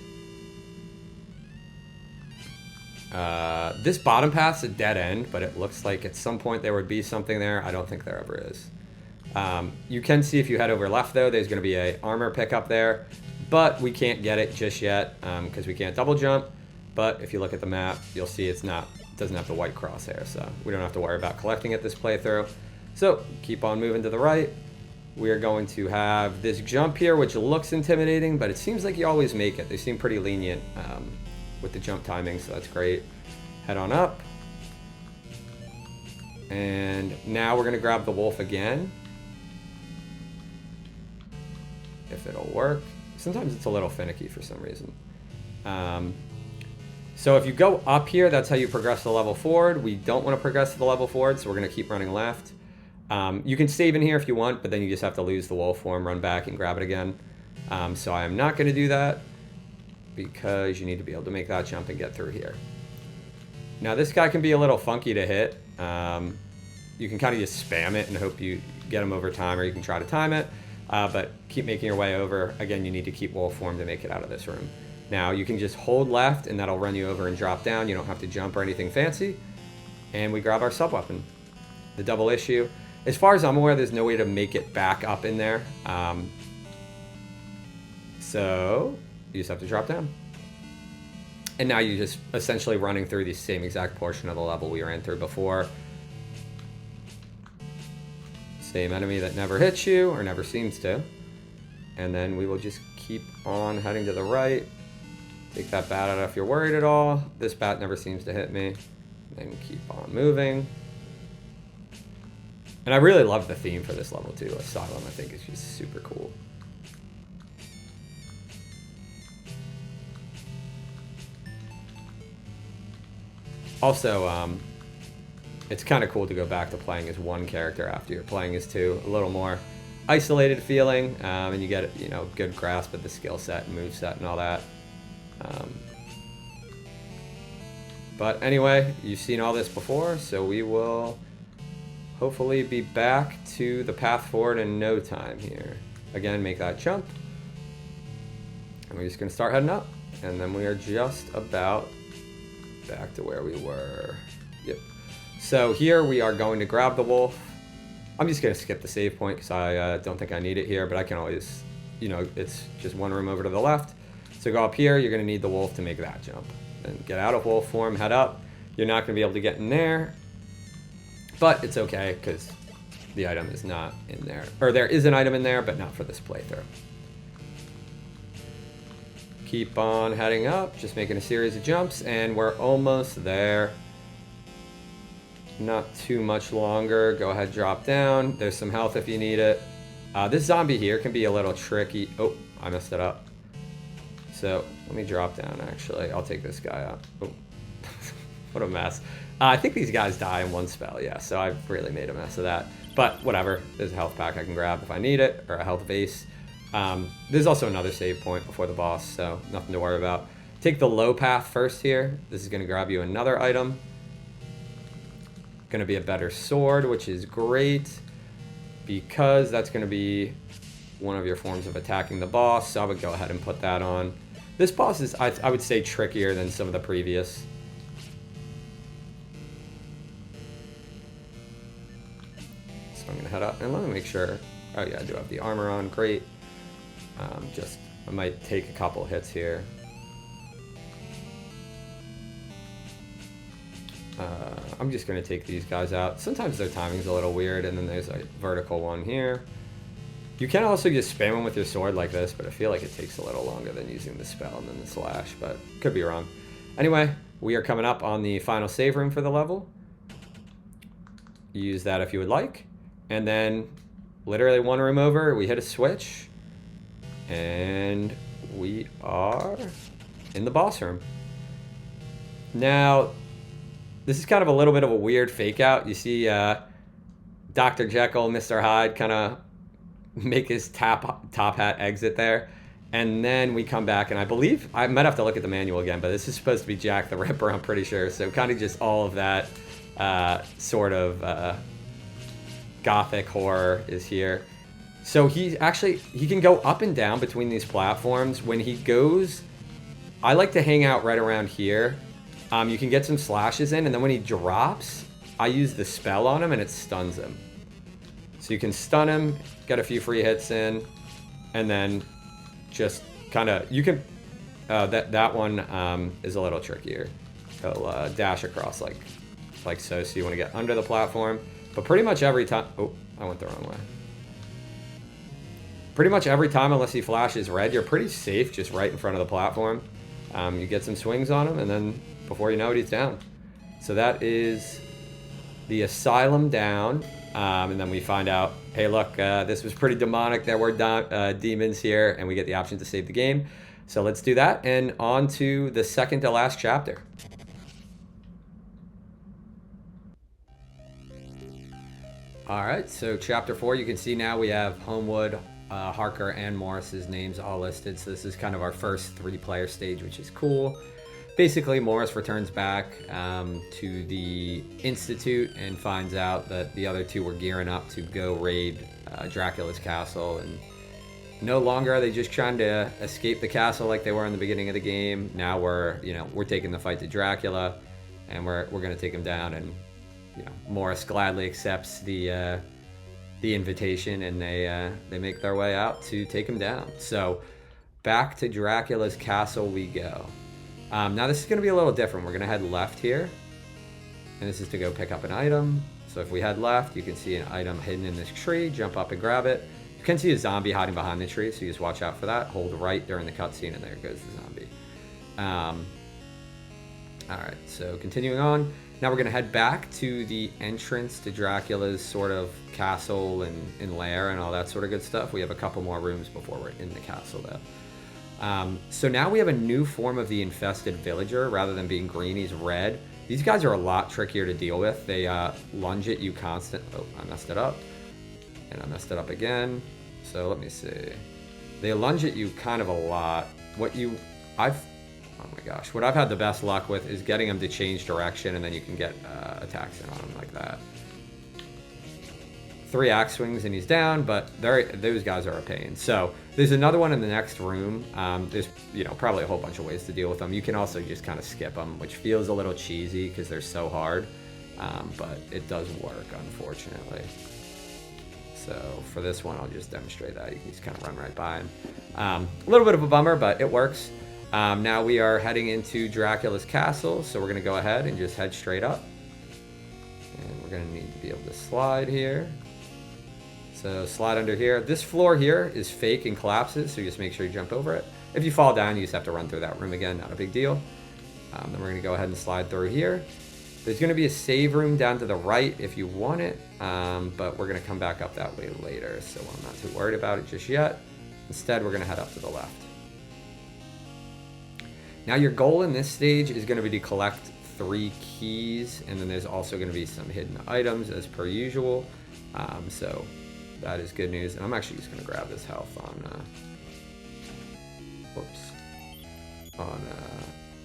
This bottom path's a dead end, but it looks like at some point there would be something there. I don't think there ever is. You can see if you head over left, though, there's going to be a armor pickup there, but we can't get it just yet because we can't double jump. But if you look at the map, you'll see it doesn't have the white crosshair, so we don't have to worry about collecting it this playthrough. So keep on moving to the right. We're going to have this jump here, which looks intimidating, but it seems like you always make it. They seem pretty lenient with the jump timing, so that's great. Head on up. And now we're going to grab the wolf again. If it'll work. Sometimes it's a little finicky for some reason. So if you go up here, that's how you progress the level forward. We don't want to progress to the level forward, so we're going to keep running left. You can save in here if you want, but then you just have to lose the wolf form, run back, and grab it again. So I am not going to do that because you need to be able to make that jump and get through here. Now this guy can be a little funky to hit. You can kind of just spam it and hope you get him over time, or you can try to time it. But keep making your way over. Again, you need to keep wolf form to make it out of this room. Now you can just hold left and that'll run you over and drop down. You don't have to jump or anything fancy. And we grab our sub-weapon, the double issue. As far as I'm aware, there's no way to make it back up in there. So you just have to drop down. And now you're just essentially running through the same exact portion of the level we ran through before. Same enemy that never hits you, or never seems to. And then we will just keep on heading to the right. Take that bat out if you're worried at all. This bat never seems to hit me. Then keep on moving. And I really love the theme for this level too. Asylum, I think, is just super cool. Also, it's kind of cool to go back to playing as one character after you're playing as two. A little more isolated feeling, and you get, you know, good grasp of the skill set and move set and all that. But anyway, you've seen all this before, so we will hopefully be back to the path forward in no time here. Again, make that jump. And we're just going to start heading up. And then we are just about back to where we were. Yep. So here we are going to grab the wolf. I'm just going to skip the save point because I don't think I need it here, but I can always, you know, it's just one room over to the left. So go up here, you're going to need the wolf to make that jump. Then get out of wolf form, head up. You're not going to be able to get in there, but it's okay because the item is not in there. Or there is an item in there, but not for this playthrough. Keep on heading up, just making a series of jumps, and we're almost there. Not too much longer. Go ahead, drop down. There's some health if you need it. This zombie here can be a little tricky. Oh, I messed it up. So let me drop down, actually. I'll take this guy out. Oh, what a mess. I think these guys die in one spell, yeah, so I've really made a mess of that. But whatever, there's a health pack I can grab if I need it, or a health base. There's also another save point before the boss, so nothing to worry about. Take the low path first here. This is going to grab you another item. Going to be a better sword, which is great, because that's going to be one of your forms of attacking the boss, so I would go ahead and put that on. This boss is, I would say, trickier than some of the previous. So I'm going to head up, and let me make sure. Oh yeah, I do have the armor on, great. I might take a couple hits here. I'm just going to take these guys out. Sometimes their timing's a little weird, and then there's a vertical one here. You can also just spam them with your sword like this, but I feel like it takes a little longer than using the spell and then the slash, but could be wrong. Anyway, we are coming up on the final save room for the level. Use that if you would like. And then, literally one room over, we hit a switch, and we are in the boss room. Now, this is kind of a little bit of a weird fake out. You see Dr. Jekyll, Mr. Hyde kind of make his top hat exit there. And then we come back, and I believe, I might have to look at the manual again, but this is supposed to be Jack the Ripper, I'm pretty sure. So kind of just all of that sort of gothic horror is here. So he can go up and down between these platforms. When he goes, I like to hang out right around here. You can get some slashes in, and then when he drops, I use the spell on him, and it stuns him. So you can stun him, get a few free hits in, and then just kind of, you can, that one is a little trickier. He'll dash across like so, so you want to get under the platform. But pretty much every time, oh, I went the wrong way. Pretty much every time, unless he flashes red, you're pretty safe just right in front of the platform. You get some swings on him, and then before you know it, he's down. So that is the Asylum down. And then we find out, hey, look, this was pretty demonic. There were demons here, and we get the option to save the game. So let's do that, and on to the second to last chapter. All right, so chapter 4, you can see now we have Homewood, Harker, and Morris's names all listed. So this is kind of our first 3-player stage, which is cool. Basically, Morris returns back to the Institute and finds out that the other 2 were gearing up to go raid Dracula's castle. And no longer are they just trying to escape the castle like they were in the beginning of the game. Now we're taking the fight to Dracula, and we're going to take him down. And Morris gladly accepts the invitation, and they make their way out to take him down. So back to Dracula's castle we go. Now this is going to be a little different. We're going to head left here, and this is to go pick up an item. So if we head left, you can see an item hidden in this tree. Jump up and grab it. You can see a zombie hiding behind the tree, so you just watch out for that. Hold right during the cutscene, and there goes the zombie. All right, so continuing on. Now we're going to head back to the entrance to Dracula's sort of castle and lair and all that sort of good stuff. We have a couple more rooms before we're in the castle, though. So now we have a new form of the infested villager. Rather than being green, he's red. These guys are a lot trickier to deal with. They lunge at you constantly. Oh, I messed it up. And I messed it up again. So let me see. They lunge at you kind of a lot. Oh my gosh. What I've had the best luck with is getting them to change direction, and then you can get attacks in on them like that. 3 axe swings and he's down, but those guys are a pain. So there's another one in the next room. There's probably a whole bunch of ways to deal with them. You can also just kind of skip them, which feels a little cheesy because they're so hard, but it does work, unfortunately. So for this one, I'll just demonstrate that. You can just kind of run right by him. A little bit of a bummer, but it works. Now we are heading into Dracula's castle, so we're going to go ahead and just head straight up. And we're going to need to be able to slide here. So slide under here. This floor here is fake and collapses, so just make sure you jump over it. If you fall down, you just have to run through that room again, not a big deal. Then we're going to go ahead and slide through here. There's going to be a save room down to the right if you want it, but we're going to come back up that way later, so I'm not too worried about it just yet. Instead, we're going to head up to the left. Now your goal in this stage is going to be to collect 3 keys, and then there's also going to be some hidden items as per usual. So that is good news. And I'm actually just going to grab this health on,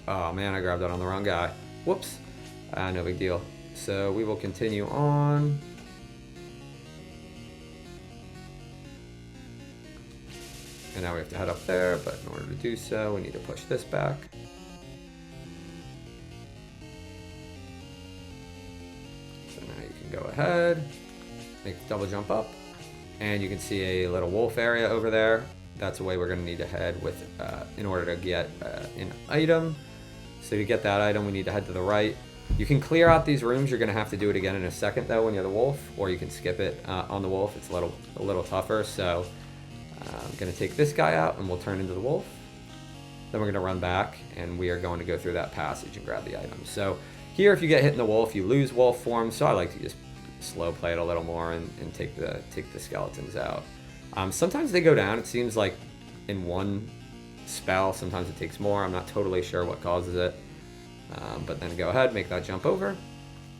oh man, I grabbed that on the wrong guy. Whoops. No big deal. So we will continue on. And now we have to head up there, but in order to do so, we need to push this back. So now you can go ahead, make the double jump up, and you can see a little wolf area over there. That's the way we're going to need to head with in order to get an item. So to get that item, we need to head to the right. You can clear out these rooms. You're going to have to do it again in a second, though, when you're the wolf, or you can skip it on the wolf. It's a little tougher, so I'm going to take this guy out, and we'll turn into the wolf. Then we're going to run back, and we are going to go through that passage and grab the items. So here, if you get hit in the wolf, you lose wolf form, so I like to just slow play it a little more and take the skeletons out. Sometimes they go down. It seems like in one spell. Sometimes it takes more. I'm not totally sure what causes it. But then go ahead, make that jump over,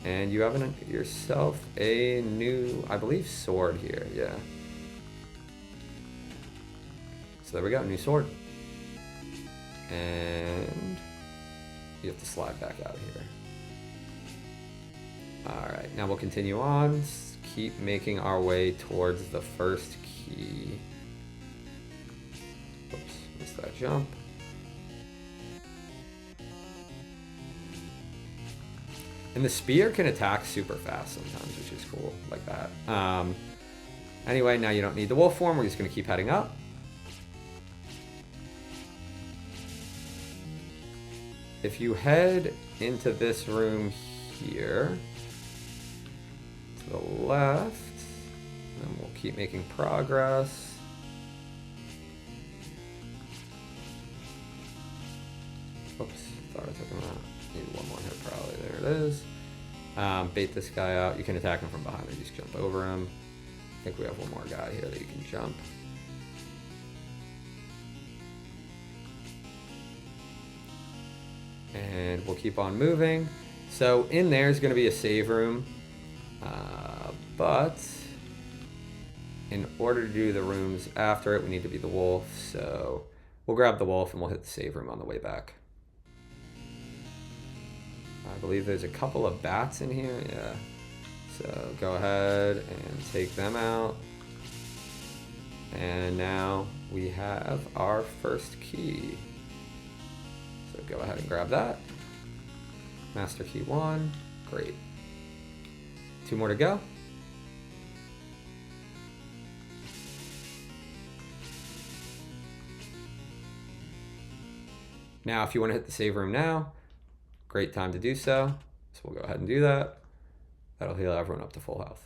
and you have yourself a new, I believe, sword here. Yeah. So there we go, new sword. And you have to slide back out here. Alright, now we'll continue on. Keep making our way towards the first key. Oops, missed that jump. And the spear can attack super fast sometimes, which is cool, like that. Anyway, now you don't need the wolf form. We're just going to keep heading up. If you head into this room here, to the left, then we'll keep making progress. Oops, thought I took him out. Need one more hit probably. There it is. Bait this guy out. You can attack him from behind or just jump over him. I think we have one more guy here that you can jump. And we'll keep on moving. So in there is going to be a save room. But in order to do the rooms after it, we need to be the wolf. So we'll grab the wolf and we'll hit the save room on the way back. I believe there's a couple of bats in here. Yeah. So go ahead and take them out. And now we have our first key. So go ahead and grab that. Master key 1. Great. 2 more to go. Now, if you want to hit the save room now, great time to do so. So we'll go ahead and do that. That'll heal everyone up to full health.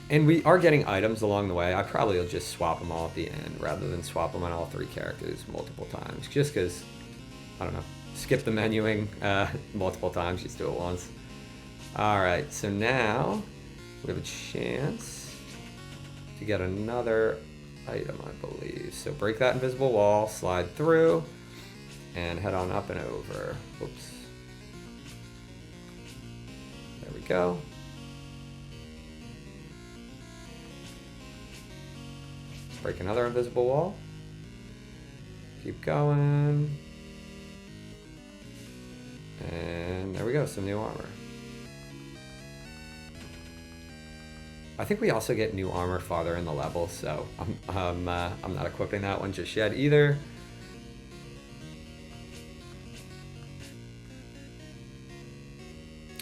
And we are getting items along the way. I probably will just swap them all at the end rather than swap them on all 3 characters multiple times. Just because, I don't know, skip the menuing multiple times, just do it once. Alright, so now we have a chance to get another item, I believe. So break that invisible wall, slide through, and head on up and over. Whoops. There we go. Break another invisible wall. Keep going. And there we go, some new armor. I think we also get new armor farther in the level, so I'm not equipping that one just yet either.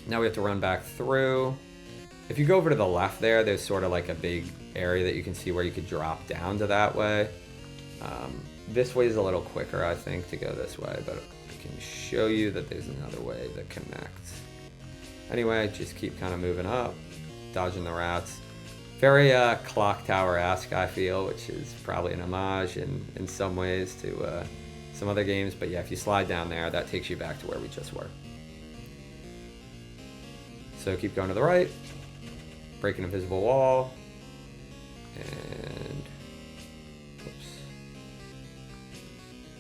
Now we have to run back through. If you go over to the left there, there's sort of like a big area that you can see where you could drop down to that way. This way is a little quicker, I think, to go this way, but I can show you that there's another way that connects. Anyway, just keep kind of moving up, dodging the rats. Very Clock Tower-esque, I feel, which is probably an homage in some ways to some other games. But yeah, if you slide down there, that takes you back to where we just were. So keep going to the right, break an invisible wall, and oops.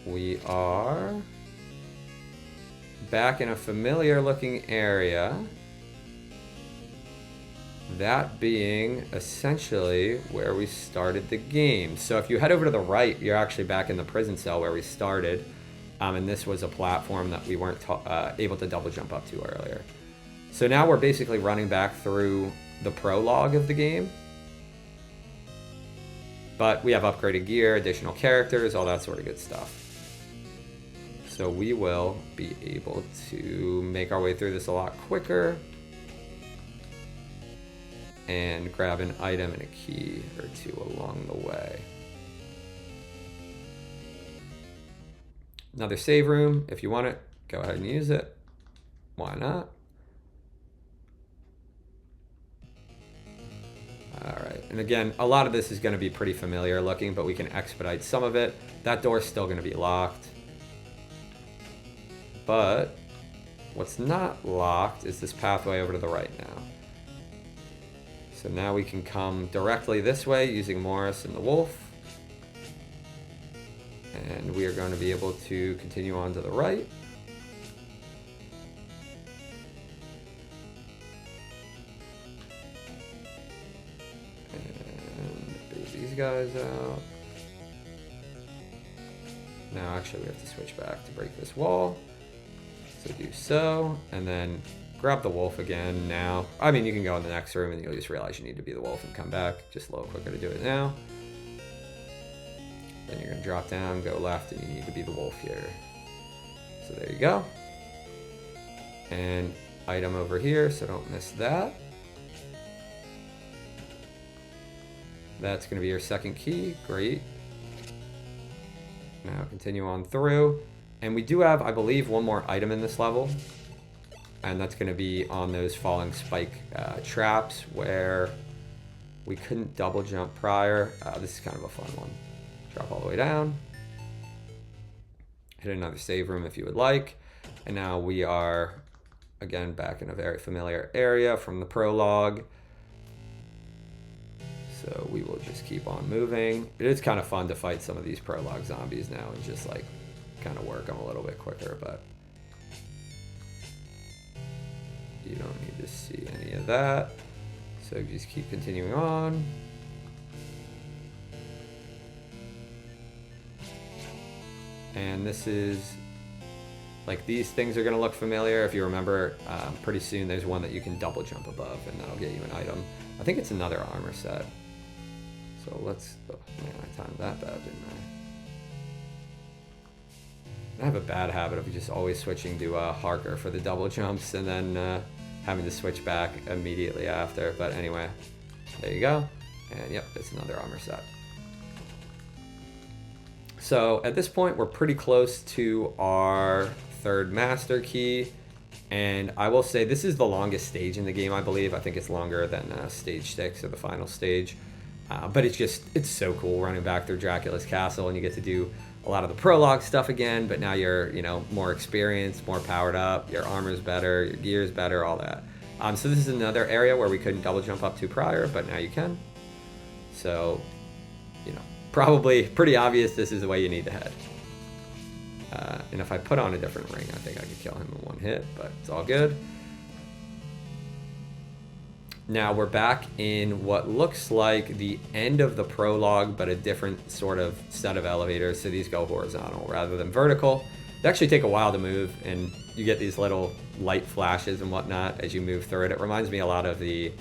We are back in a familiar looking area. That being essentially where we started the game. So if you head over to the right, you're actually back in the prison cell where we started. And this was a platform that we weren't able to double jump up to earlier. So now we're basically running back through the prologue of the game. But we have upgraded gear, additional characters, all that sort of good stuff. So we will be able to make our way through this a lot quicker and grab an item and a key or 2 along the way. Another save room. If you want it, go ahead and use it. Why not? Alright, and again, a lot of this is going to be pretty familiar looking, but we can expedite some of it. That door's still going to be locked. But what's not locked is this pathway over to the right now. So now we can come directly this way using Morris and the wolf. And we are going to be able to continue on to the right. And bait these guys out. Now actually we have to switch back to break this wall. So do so, and then grab the wolf again now. I mean, you can go in the next room and you'll just realize you need to be the wolf and come back. Just a little quicker to do it now. Then you're gonna drop down, go left, and you need to be the wolf here. So there you go. And item over here, so don't miss that. That's going to be your second key. Great. Now continue on through. And we do have, I believe, one more item in this level. And that's going to be on those falling spike traps where we couldn't double jump prior. This is kind of a fun one. Drop all the way down. Hit another save room if you would like. And now we are, again, back in a very familiar area from the prologue. So we will just keep on moving. It is kind of fun to fight some of these prologue zombies now and just like kind of work them a little bit quicker, but you don't need to see any of that. So just keep continuing on. And this is, like, these things are going to look familiar. If you remember, pretty soon there's one that you can double jump above, and that'll get you an item. I think it's another armor set. So let's, oh man, I timed that bad, didn't I? I have a bad habit of just always switching to Harker for the double jumps and then having to switch back immediately after. But anyway, there you go. And yep, it's another armor set. So at this point, we're pretty close to our third master key. And I will say this is the longest stage in the game, I believe. I think it's longer than stage 6 or the final stage. But it's so cool running back through Dracula's castle, and you get to do a lot of the prologue stuff again, but now you're, more experienced, more powered up, your armor's better, your gear's better, all that. So this is another area where we couldn't double jump up to prior, but now you can. So, probably pretty obvious this is the way you need to head. And if I put on a different ring, I think I could kill him in one hit, but it's all good. Now we're back in what looks like the end of the prologue, but a different sort of set of elevators. So these go horizontal rather than vertical. They actually take a while to move, and you get these little light flashes and whatnot as you move through it. It reminds me a lot of the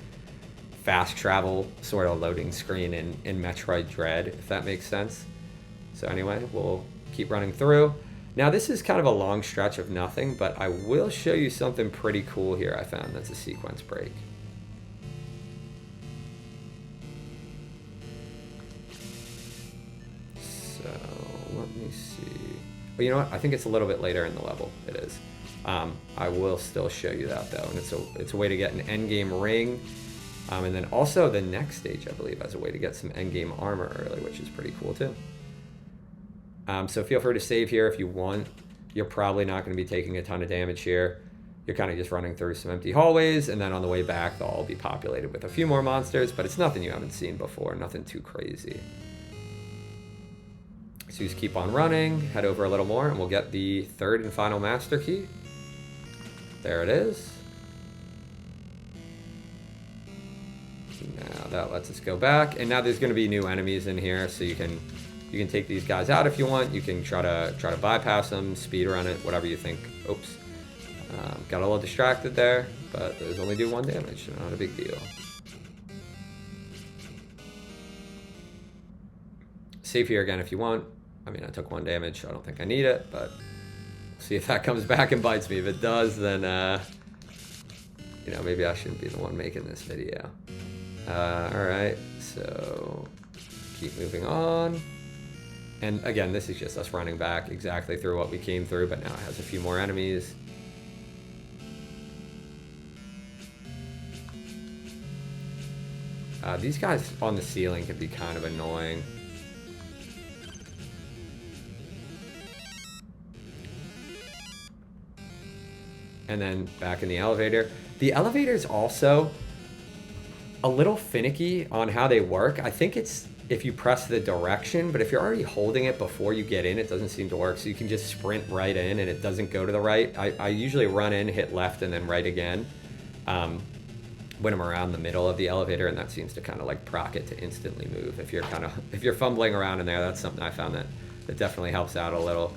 fast travel sort of loading screen in Metroid Dread, if that makes sense. So anyway, we'll keep running through. Now this is kind of a long stretch of nothing, but I will show you something pretty cool here I found that's a sequence break. Let me see. But you know what? I think it's a little bit later in the level. It is. I will still show you that though, and it's a way to get an endgame ring, and then also the next stage I believe has a way to get some endgame armor early, which is pretty cool too. So feel free to save here if you want. You're probably not going to be taking a ton of damage here. You're kind of just running through some empty hallways, and then on the way back they'll all be populated with a few more monsters, but it's nothing you haven't seen before, nothing too crazy. So just keep on running, head over a little more, and we'll get the third and final master key. There it is. Now that lets us go back, and now there's going to be new enemies in here, so you can take these guys out if you want. You can try to bypass them, speed run it, whatever you think. Oops, got a little distracted there, but those only do 1 damage, so not a big deal. Save here again if you want. I mean, I took 1 damage. I don't think I need it, but we'll see if that comes back and bites me. If it does, then, maybe I shouldn't be the one making this video. All right, so keep moving on. And again, this is just us running back exactly through what we came through, but now it has a few more enemies. These guys on the ceiling can be kind of annoying. And then back in the elevator. The elevator's also a little finicky on how they work. I think it's if you press the direction, but if you're already holding it before you get in, it doesn't seem to work. So you can just sprint right in and it doesn't go to the right. I usually run in, hit left, and then right again when I'm around the middle of the elevator, and that seems to kind of like proc it to instantly move. If you're fumbling around in there, that's something I found that definitely helps out a little.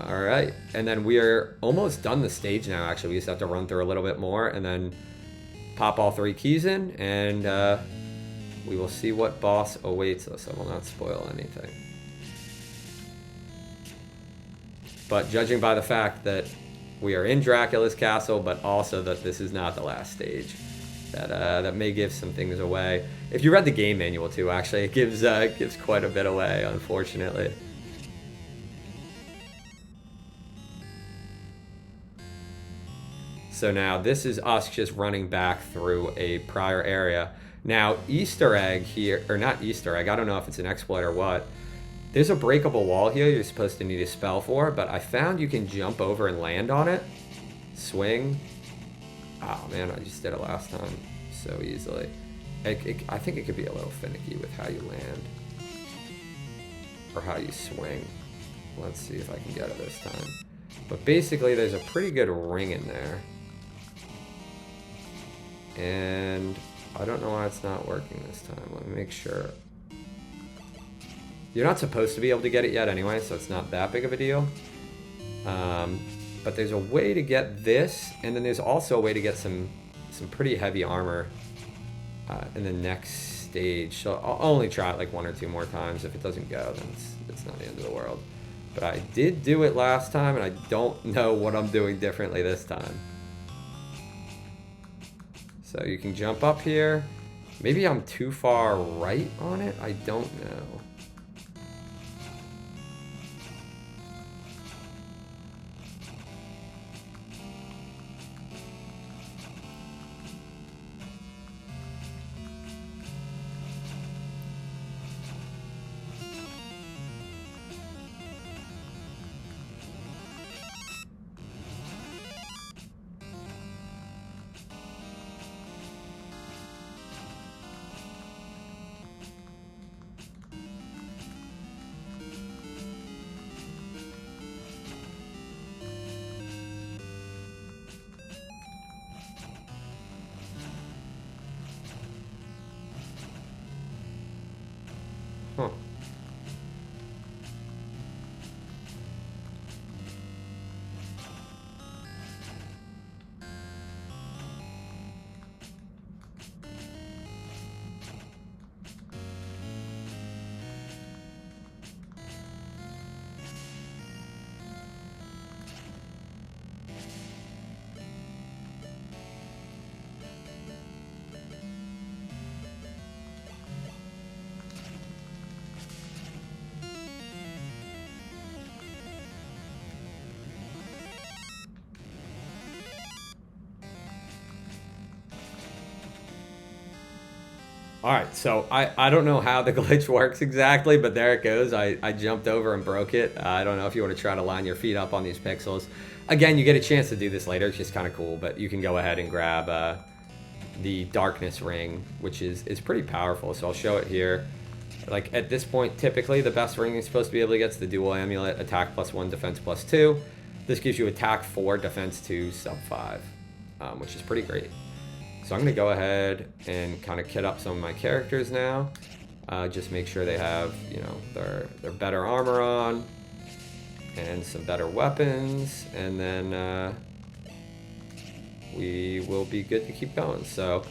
All right, and then we are almost done the stage now. Actually, we just have to run through a little bit more and then pop all 3 keys in, and we will see what boss awaits us. I will not spoil anything. But judging by the fact that we are in Dracula's castle, but also that this is not the last stage, that may give some things away. If you read the game manual too, actually, it gives quite a bit away, unfortunately. So now this is us just running back through a prior area. Now, Easter egg here, or not Easter egg, I don't know if it's an exploit or what. There's a breakable wall here you're supposed to need a spell for, but I found you can jump over and land on it. Swing. Oh man, I just did it last time so easily. I think it could be a little finicky with how you land. Or how you swing. Let's see if I can get it this time. But basically there's a pretty good ring in there. And I don't know why it's not working this time. Let me make sure. You're not supposed to be able to get it yet anyway, so it's not that big of a deal. But there's a way to get this, and then there's also a way to get some pretty heavy armor in the next stage. So I'll only try it like 1 or 2 more times. If it doesn't go, then it's not the end of the world. But I did do it last time, and I don't know what I'm doing differently this time. So you can jump up here. Maybe I'm too far right on it. I don't know. Huh. Alright, so I don't know how the glitch works exactly, but there it goes. I jumped over and broke it. I don't know if you want to try to line your feet up on these pixels. Again, you get a chance to do this later. It's just kind of cool, but you can go ahead and grab the darkness ring, which is pretty powerful. So I'll show it here. Like at this point, typically the best ring you're supposed to be able to get is the dual amulet, attack +1, defense +2. This gives you attack 4, defense 2, sub 5, which is pretty great. So I'm going to go ahead and kind of kit up some of my characters now. Just make sure they have, you know, their better armor on and some better weapons, and then we will be good to keep going. So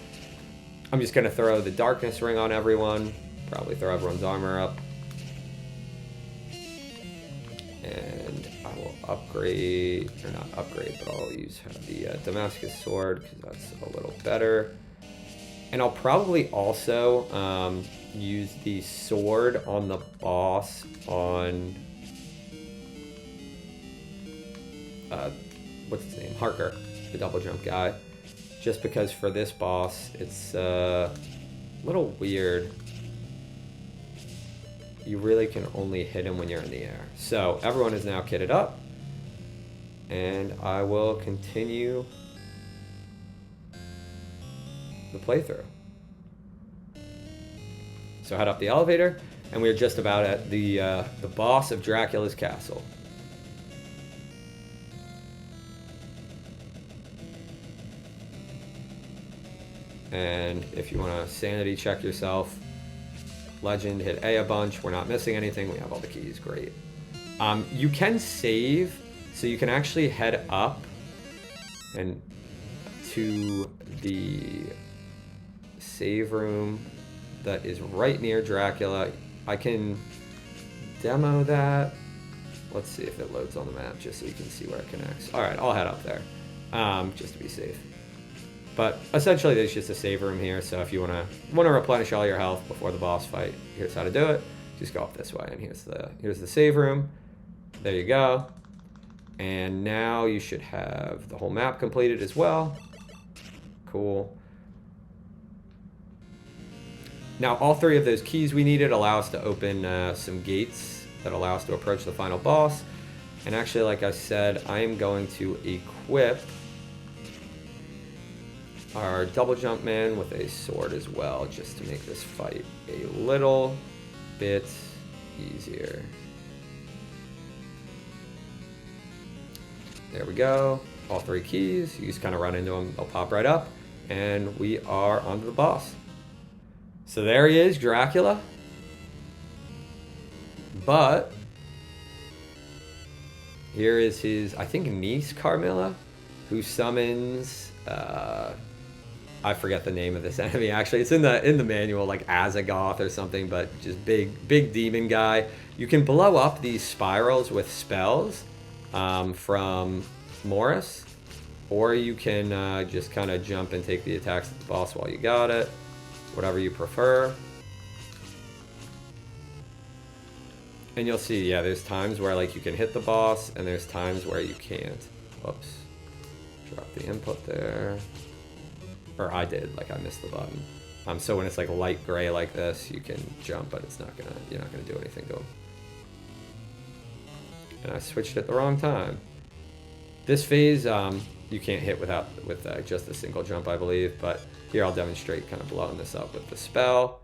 I'm just going to throw the darkness ring on everyone, probably throw everyone's armor up, and I will upgrade, or not upgrade, but I'll use the Damascus sword because that's a little better. And I'll probably also use the sword on the boss on what's his name, Harker, the double jump guy, just because for this boss it's a little weird. You really can only hit him when you're in the air. So everyone is now kitted up, and I will continue the playthrough. So head up the elevator, and we're just about at the boss of Dracula's castle. And if you want to sanity check yourself, legend, hit A a bunch. We're not missing anything. We have all the keys. Great. You can save, so you can actually head up and to the save room that is right near Dracula. I can demo that. Let's see if it loads on the map just so you can see where it connects. All right, I'll head up there just to be safe. But essentially, there's just a save room here. So if you want to replenish all your health before the boss fight, here's how to do it. Just go up this way, and here's the save room. There you go. And now you should have the whole map completed as well. Cool. Now, all 3 of those keys we needed allow us to open some gates that allow us to approach the final boss. And actually, like I said, I am going to equip our double jump man with a sword as well, just to make this fight a little bit easier. There we go. All 3 keys. You just kind of run into them. They'll pop right up. And we are onto the boss. So there he is, Dracula. But here is his, I think, niece, Carmilla, who summons... I forget the name of this enemy, actually. It's in the manual, like Azagoth or something, but just big demon guy. You can blow up these spirals with spells from Morris, or you can just kind of jump and take the attacks at the boss while you got it. Whatever you prefer. And you'll see, yeah, there's times where like you can hit the boss, and there's times where you can't. Whoops. Drop the input there. Or I did, like I missed the button. So when it's like light gray like this, you can jump, but you're not gonna do anything to him. And I switched it the wrong time. This phase, you can't hit with just a single jump, I believe, but here I'll demonstrate kind of blowing this up with the spell.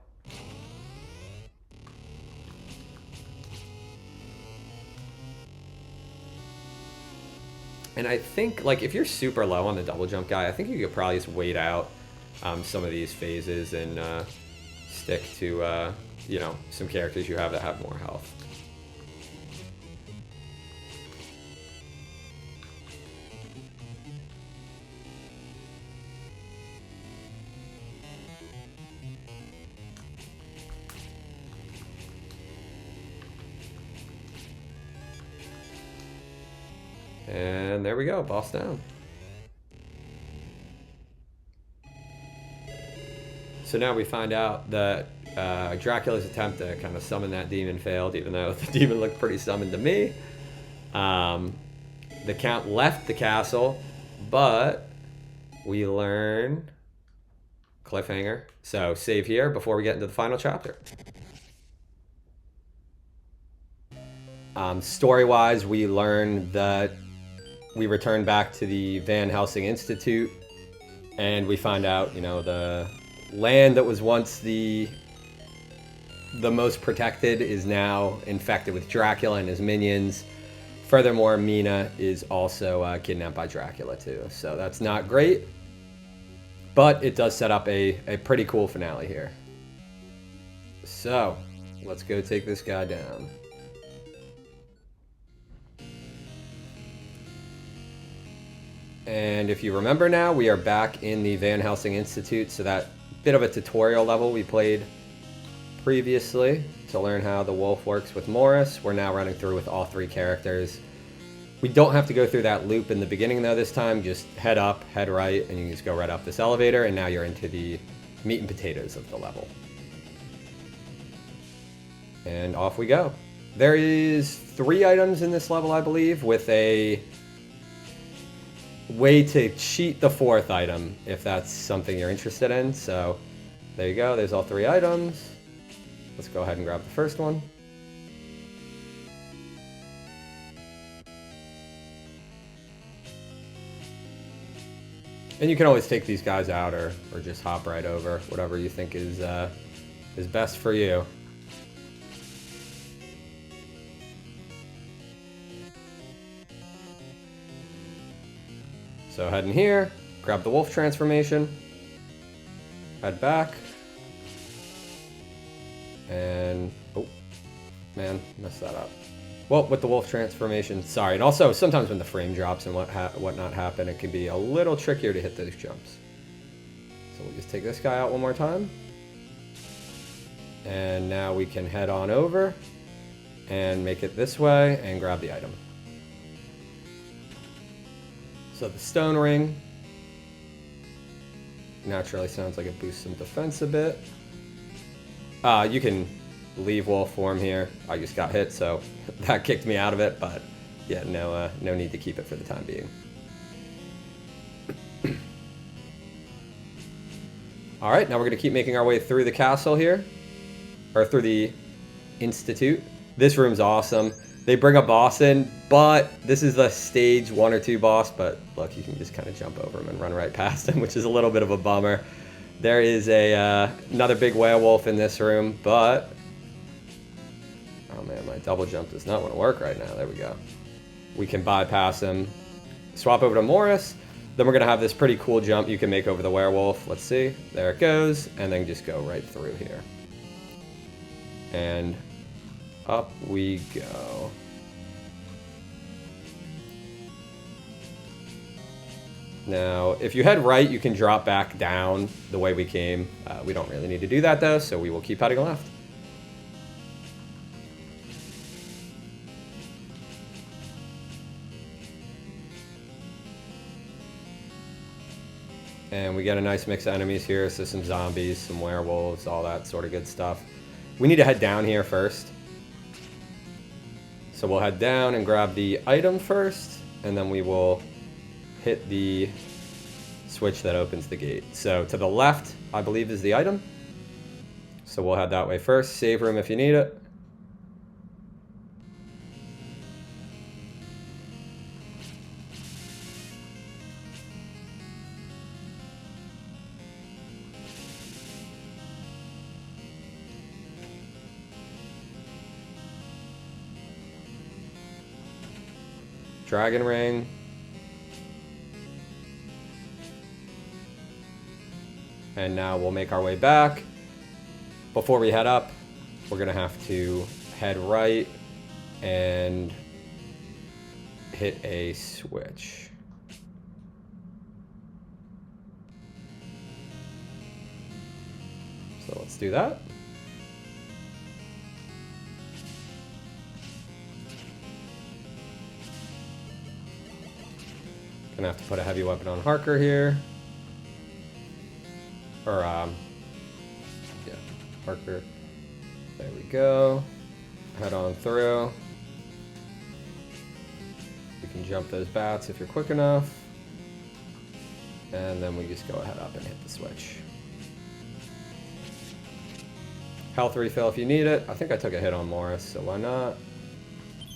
And I think, like, if you're super low on the double jump guy, I think you could probably just wait out some of these phases and stick to, some characters you have that have more health. And there we go, boss down. So now we find out that Dracula's attempt to kind of summon that demon failed, even though the demon looked pretty summoned to me. The Count left the castle, but we learn cliffhanger. So save here before we get into the final chapter. Story-wise, we learn that we return back to the Van Helsing Institute, and we find out, the land that was once the most protected is now infected with Dracula and his minions. Furthermore, Mina is also kidnapped by Dracula too, so that's not great, but it does set up a pretty cool finale here. So, let's go take this guy down. And if you remember now, we are back in the Van Helsing Institute, so that bit of a tutorial level we played previously to learn how the wolf works with Morris. We're now running through with all 3 characters. We don't have to go through that loop in the beginning though this time, just head up, head right, and you just go right up this elevator, and now you're into the meat and potatoes of the level. And off we go. There is 3 items in this level, I believe, with a way to cheat the 4th item if that's something you're interested in. So there you go, there's all 3 items. Let's go ahead and grab the first one. And you can always take these guys out or just hop right over, whatever you think is best for you. So head in here, grab the wolf transformation, head back, and, oh, man, messed that up. Well, with the wolf transformation, sorry, and also sometimes when the frame drops and whatnot happen, it can be a little trickier to hit those jumps. So we'll just take this guy out one more time. And now we can head on over and make it this way and grab the item. So the stone ring, naturally sounds like it boosts some defense a bit. You can leave wolf form here. I just got hit, so that kicked me out of it, but yeah, no need to keep it for the time being. All right, now we're gonna keep making our way through the castle here, or through the Institute. This room's awesome. They bring a boss in, but this is the stage 1 or 2 boss, but look, you can just kind of jump over him and run right past him, which is a little bit of a bummer. There is another big werewolf in this room, but oh man, my double jump does not want to work right now. There we go. We can bypass him, swap over to Morris. Then we're gonna have this pretty cool jump you can make over the werewolf. Let's see, there it goes, and then just go right through here. And up we go. Now, if you head right, you can drop back down the way we came. We don't really need to do that though, so we will keep heading left. And we get a nice mix of enemies here, so some zombies, some werewolves, all that sort of good stuff. We need to head down here first. So we'll head down and grab the item first, and then we will hit the switch that opens the gate. So to the left, I believe, is the item. So we'll head that way first. Save room if you need it. Dragon ring. And now we'll make our way back. Before we head up, we're gonna have to head right and hit a switch. So let's do that. Gonna have to put a heavy weapon on Harker here. Or, yeah, Harker. There we go. Head on through. You can jump those bats if you're quick enough. And then we just go ahead up and hit the switch. Health refill if you need it. I think I took a hit on Morris, so why not?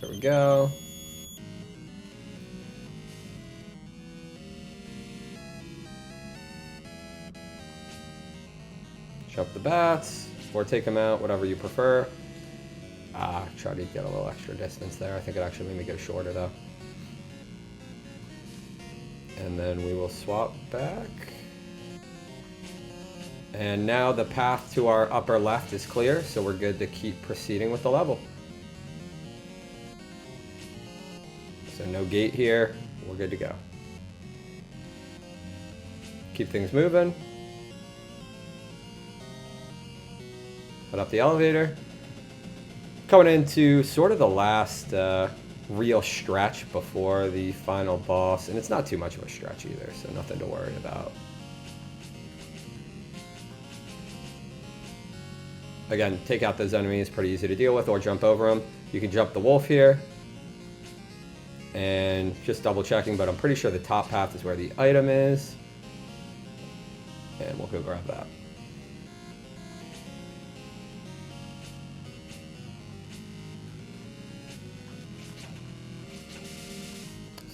There we go. Jump the bats, or take them out, whatever you prefer. Try to get a little extra distance there. I think it actually made me go shorter though. And then we will swap back. And now the path to our upper left is clear, so we're good to keep proceeding with the level. So no gate here, we're good to go. Keep things moving. Head up the elevator. Coming into sort of the last real stretch before the final boss, and it's not too much of a stretch either, so nothing to worry about. Again, take out those enemies, pretty easy to deal with, or jump over them. You can jump the wolf here, and just double checking, but I'm pretty sure the top path is where the item is, and we'll go grab that.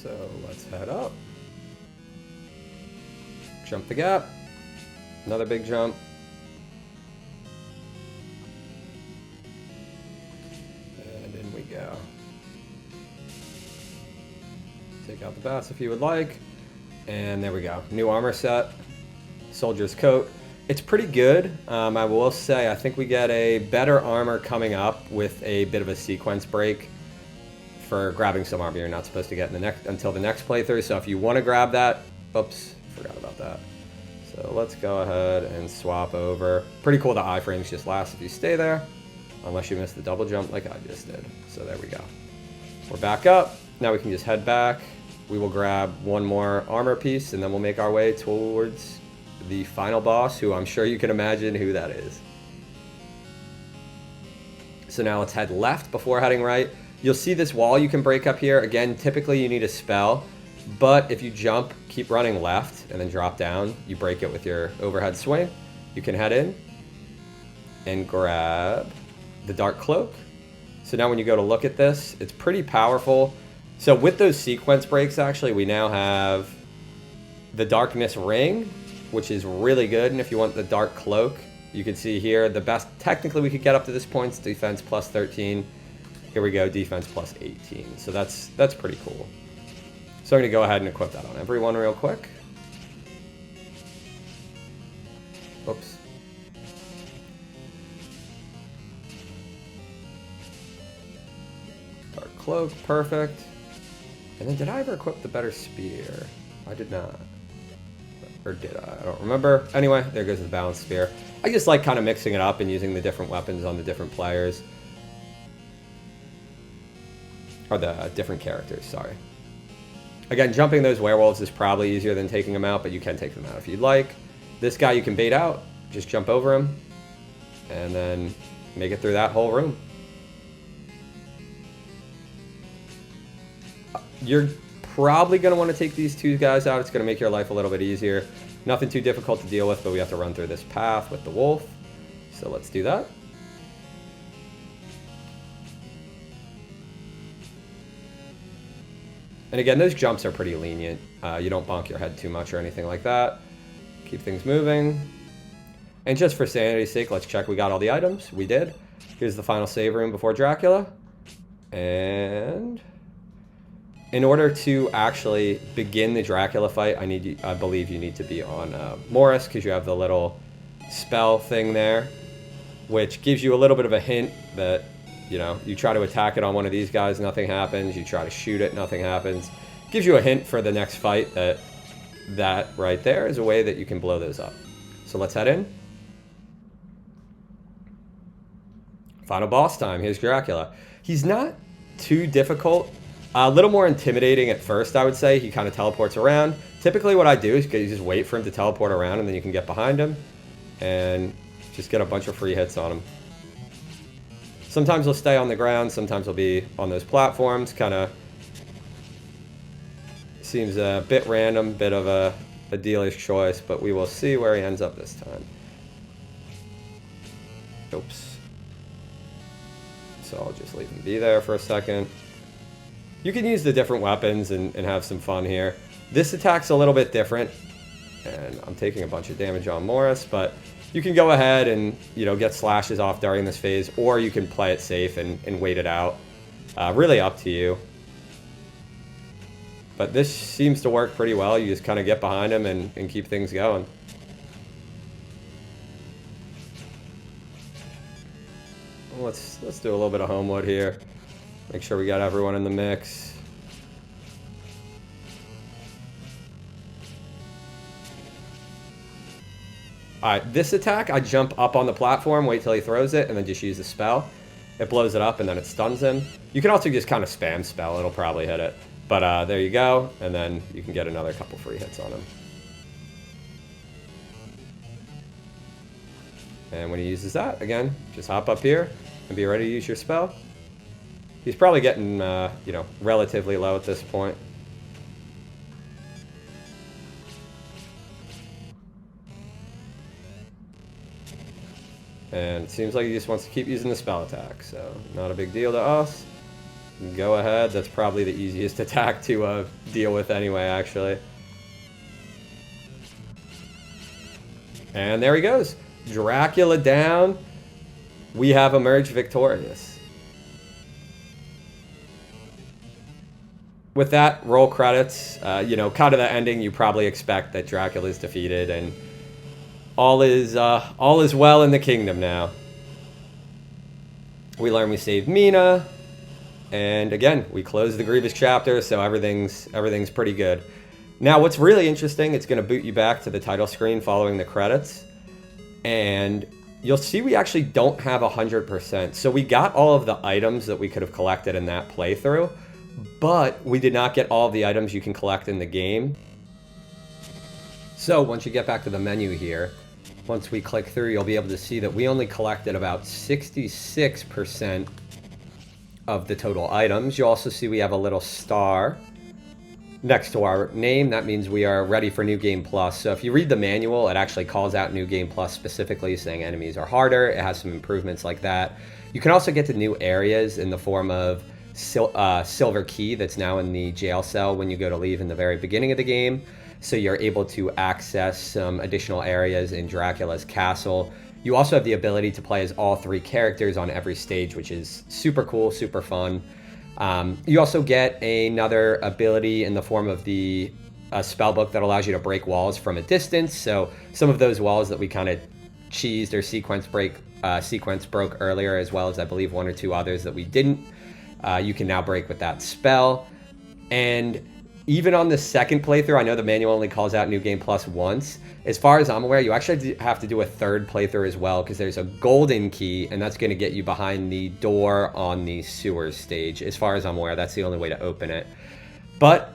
So let's head up. Jump the gap. Another big jump. And in we go. Take out the bats if you would like. And there we go. New armor set. Soldier's coat. It's pretty good. I will say I think we get a better armor coming up with a bit of a sequence break for grabbing some armor you're not supposed to get in the until the next playthrough. So if you want to grab that, oops, forgot about that. So let's go ahead and swap over. Pretty cool the iframes just last if you stay there, unless you miss the double jump like I just did. So there we go. We're back up. Now we can just head back. We will grab one more armor piece and then we'll make our way towards the final boss, who I'm sure you can imagine who that is. So now let's head left before heading right. You'll see this wall you can break up here. Again, typically you need a spell, but if you jump, keep running left, and then drop down, you break it with your overhead swing. You can head in and grab the Dark Cloak. So now when you go to look at this, it's pretty powerful. So with those sequence breaks, actually, we now have the Darkness Ring, which is really good. And if you want the Dark Cloak, you can see here, the best technically we could get up to this point is defense plus 13. Here we go, defense plus 18. So that's pretty cool. So I'm gonna go ahead and equip that on everyone real quick. Oops. Dark Cloak, perfect. And then did I ever equip the better spear? I did not. Or did I? I don't remember. Anyway, there goes the balanced spear. I just like kind of mixing it up and using the different weapons on the different players. Or the different characters, sorry. Again, jumping those werewolves is probably easier than taking them out, but you can take them out if you'd like. This guy you can bait out. Just jump over him. And then make it through that whole room. You're probably going to want to take these two guys out. It's going to make your life a little bit easier. Nothing too difficult to deal with, but we have to run through this path with the wolf. So let's do that. And again, those jumps are pretty lenient. You don't bonk your head too much or anything like that. Keep things moving. And just for sanity's sake, let's check we got all the items. We did. Here's the final save room before Dracula. And in order to actually begin the Dracula fight, I believe you need to be on Morris, because you have the little spell thing there, which gives you a little bit of a hint that, you know, you try to attack it on one of these guys, nothing happens. You try to shoot it, nothing happens. Gives you a hint for the next fight that right there is a way that you can blow those up. So let's head in. Final boss time. Here's Dracula. He's not too difficult. A little more intimidating at first, I would say. He kind of teleports around. Typically what I do is you just wait for him to teleport around, and then you can get behind him and just get a bunch of free hits on him. Sometimes he'll stay on the ground, sometimes he'll be on those platforms. Kind of seems a bit random, bit of a dealer's choice, but we will see where he ends up this time. Oops. So I'll just leave him be there for a second. You can use the different weapons and have some fun here. This attack's a little bit different, and I'm taking a bunch of damage on Morris, but you can go ahead and, you know, get slashes off during this phase, or you can play it safe and wait it out. Really up to you. But this seems to work pretty well. You just kind of get behind him and keep things going. Let's do a little bit of homewood here. Make sure we got everyone in the mix. Alright, this attack, I jump up on the platform, wait till he throws it, and then just use the spell. It blows it up, and then it stuns him. You can also just kind of spam spell. It'll probably hit it. But there you go, and then you can get another couple free hits on him. And when he uses that, again, just hop up here and be ready to use your spell. He's probably getting, you know, relatively low at this point. And it seems like he just wants to keep using the spell attack, so not a big deal to us. Go ahead, that's probably the easiest attack to deal with anyway, actually. And there he goes. Dracula down. We have emerged victorious. With that, roll credits. You know, kind of the ending you probably expect, that Dracula's defeated and all is well in the kingdom now. We learn we saved Mina, and again, we close the Grievous chapter, so everything's pretty good. Now, what's really interesting, it's going to boot you back to the title screen following the credits, and you'll see we actually don't have 100%. So we got all of the items that we could have collected in that playthrough, but we did not get all of the items you can collect in the game. So once you get back to the menu here, once we click through, you'll be able to see that we only collected about 66% of the total items. You'll also see we have a little star next to our name. That means we are ready for New Game Plus. So if you read the manual, it actually calls out New Game Plus specifically, saying enemies are harder. It has some improvements like that. You can also get to new areas in the form of silver key that's now in the jail cell when you go to leave in the very beginning of the game. So you're able to access some additional areas in Dracula's castle. You also have the ability to play as all 3 characters on every stage, which is super cool, super fun. You also get another ability in the form of the spellbook that allows you to break walls from a distance. So some of those walls that we kind of cheesed or sequence broke earlier, as well as I believe 1 or 2 others that we didn't, you can now break with that spell. And even on the second playthrough, I know the manual only calls out New Game Plus once. As far as I'm aware, you actually have to do a 3rd playthrough as well, because there's a golden key, and that's going to get you behind the door on the sewers stage. As far as I'm aware, that's the only way to open it. But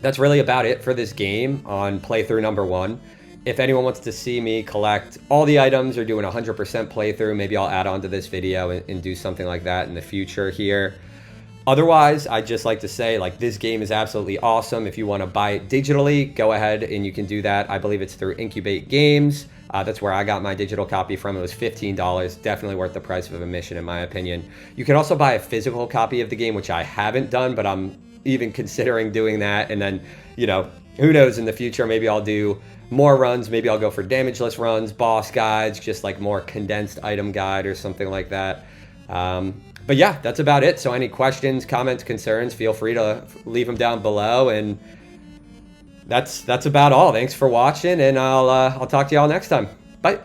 that's really about it for this game on playthrough number 1. If anyone wants to see me collect all the items or do an 100% playthrough, maybe I'll add on to this video and do something like that in the future here. Otherwise, I'd just like to say, like, this game is absolutely awesome. If you want to buy it digitally, go ahead and you can do that. I believe it's through Incubate Games. That's where I got my digital copy from. It was $15. Definitely worth the price of admission, in my opinion. You can also buy a physical copy of the game, which I haven't done, but I'm even considering doing that. And then, you know, who knows in the future, maybe I'll do more runs. Maybe I'll go for damageless runs, boss guides, just like more condensed item guide or something like that. But yeah, that's about it. So any questions, comments, concerns, feel free to leave them down below. And that's about all. Thanks for watching, and I'll talk to y'all next time. Bye.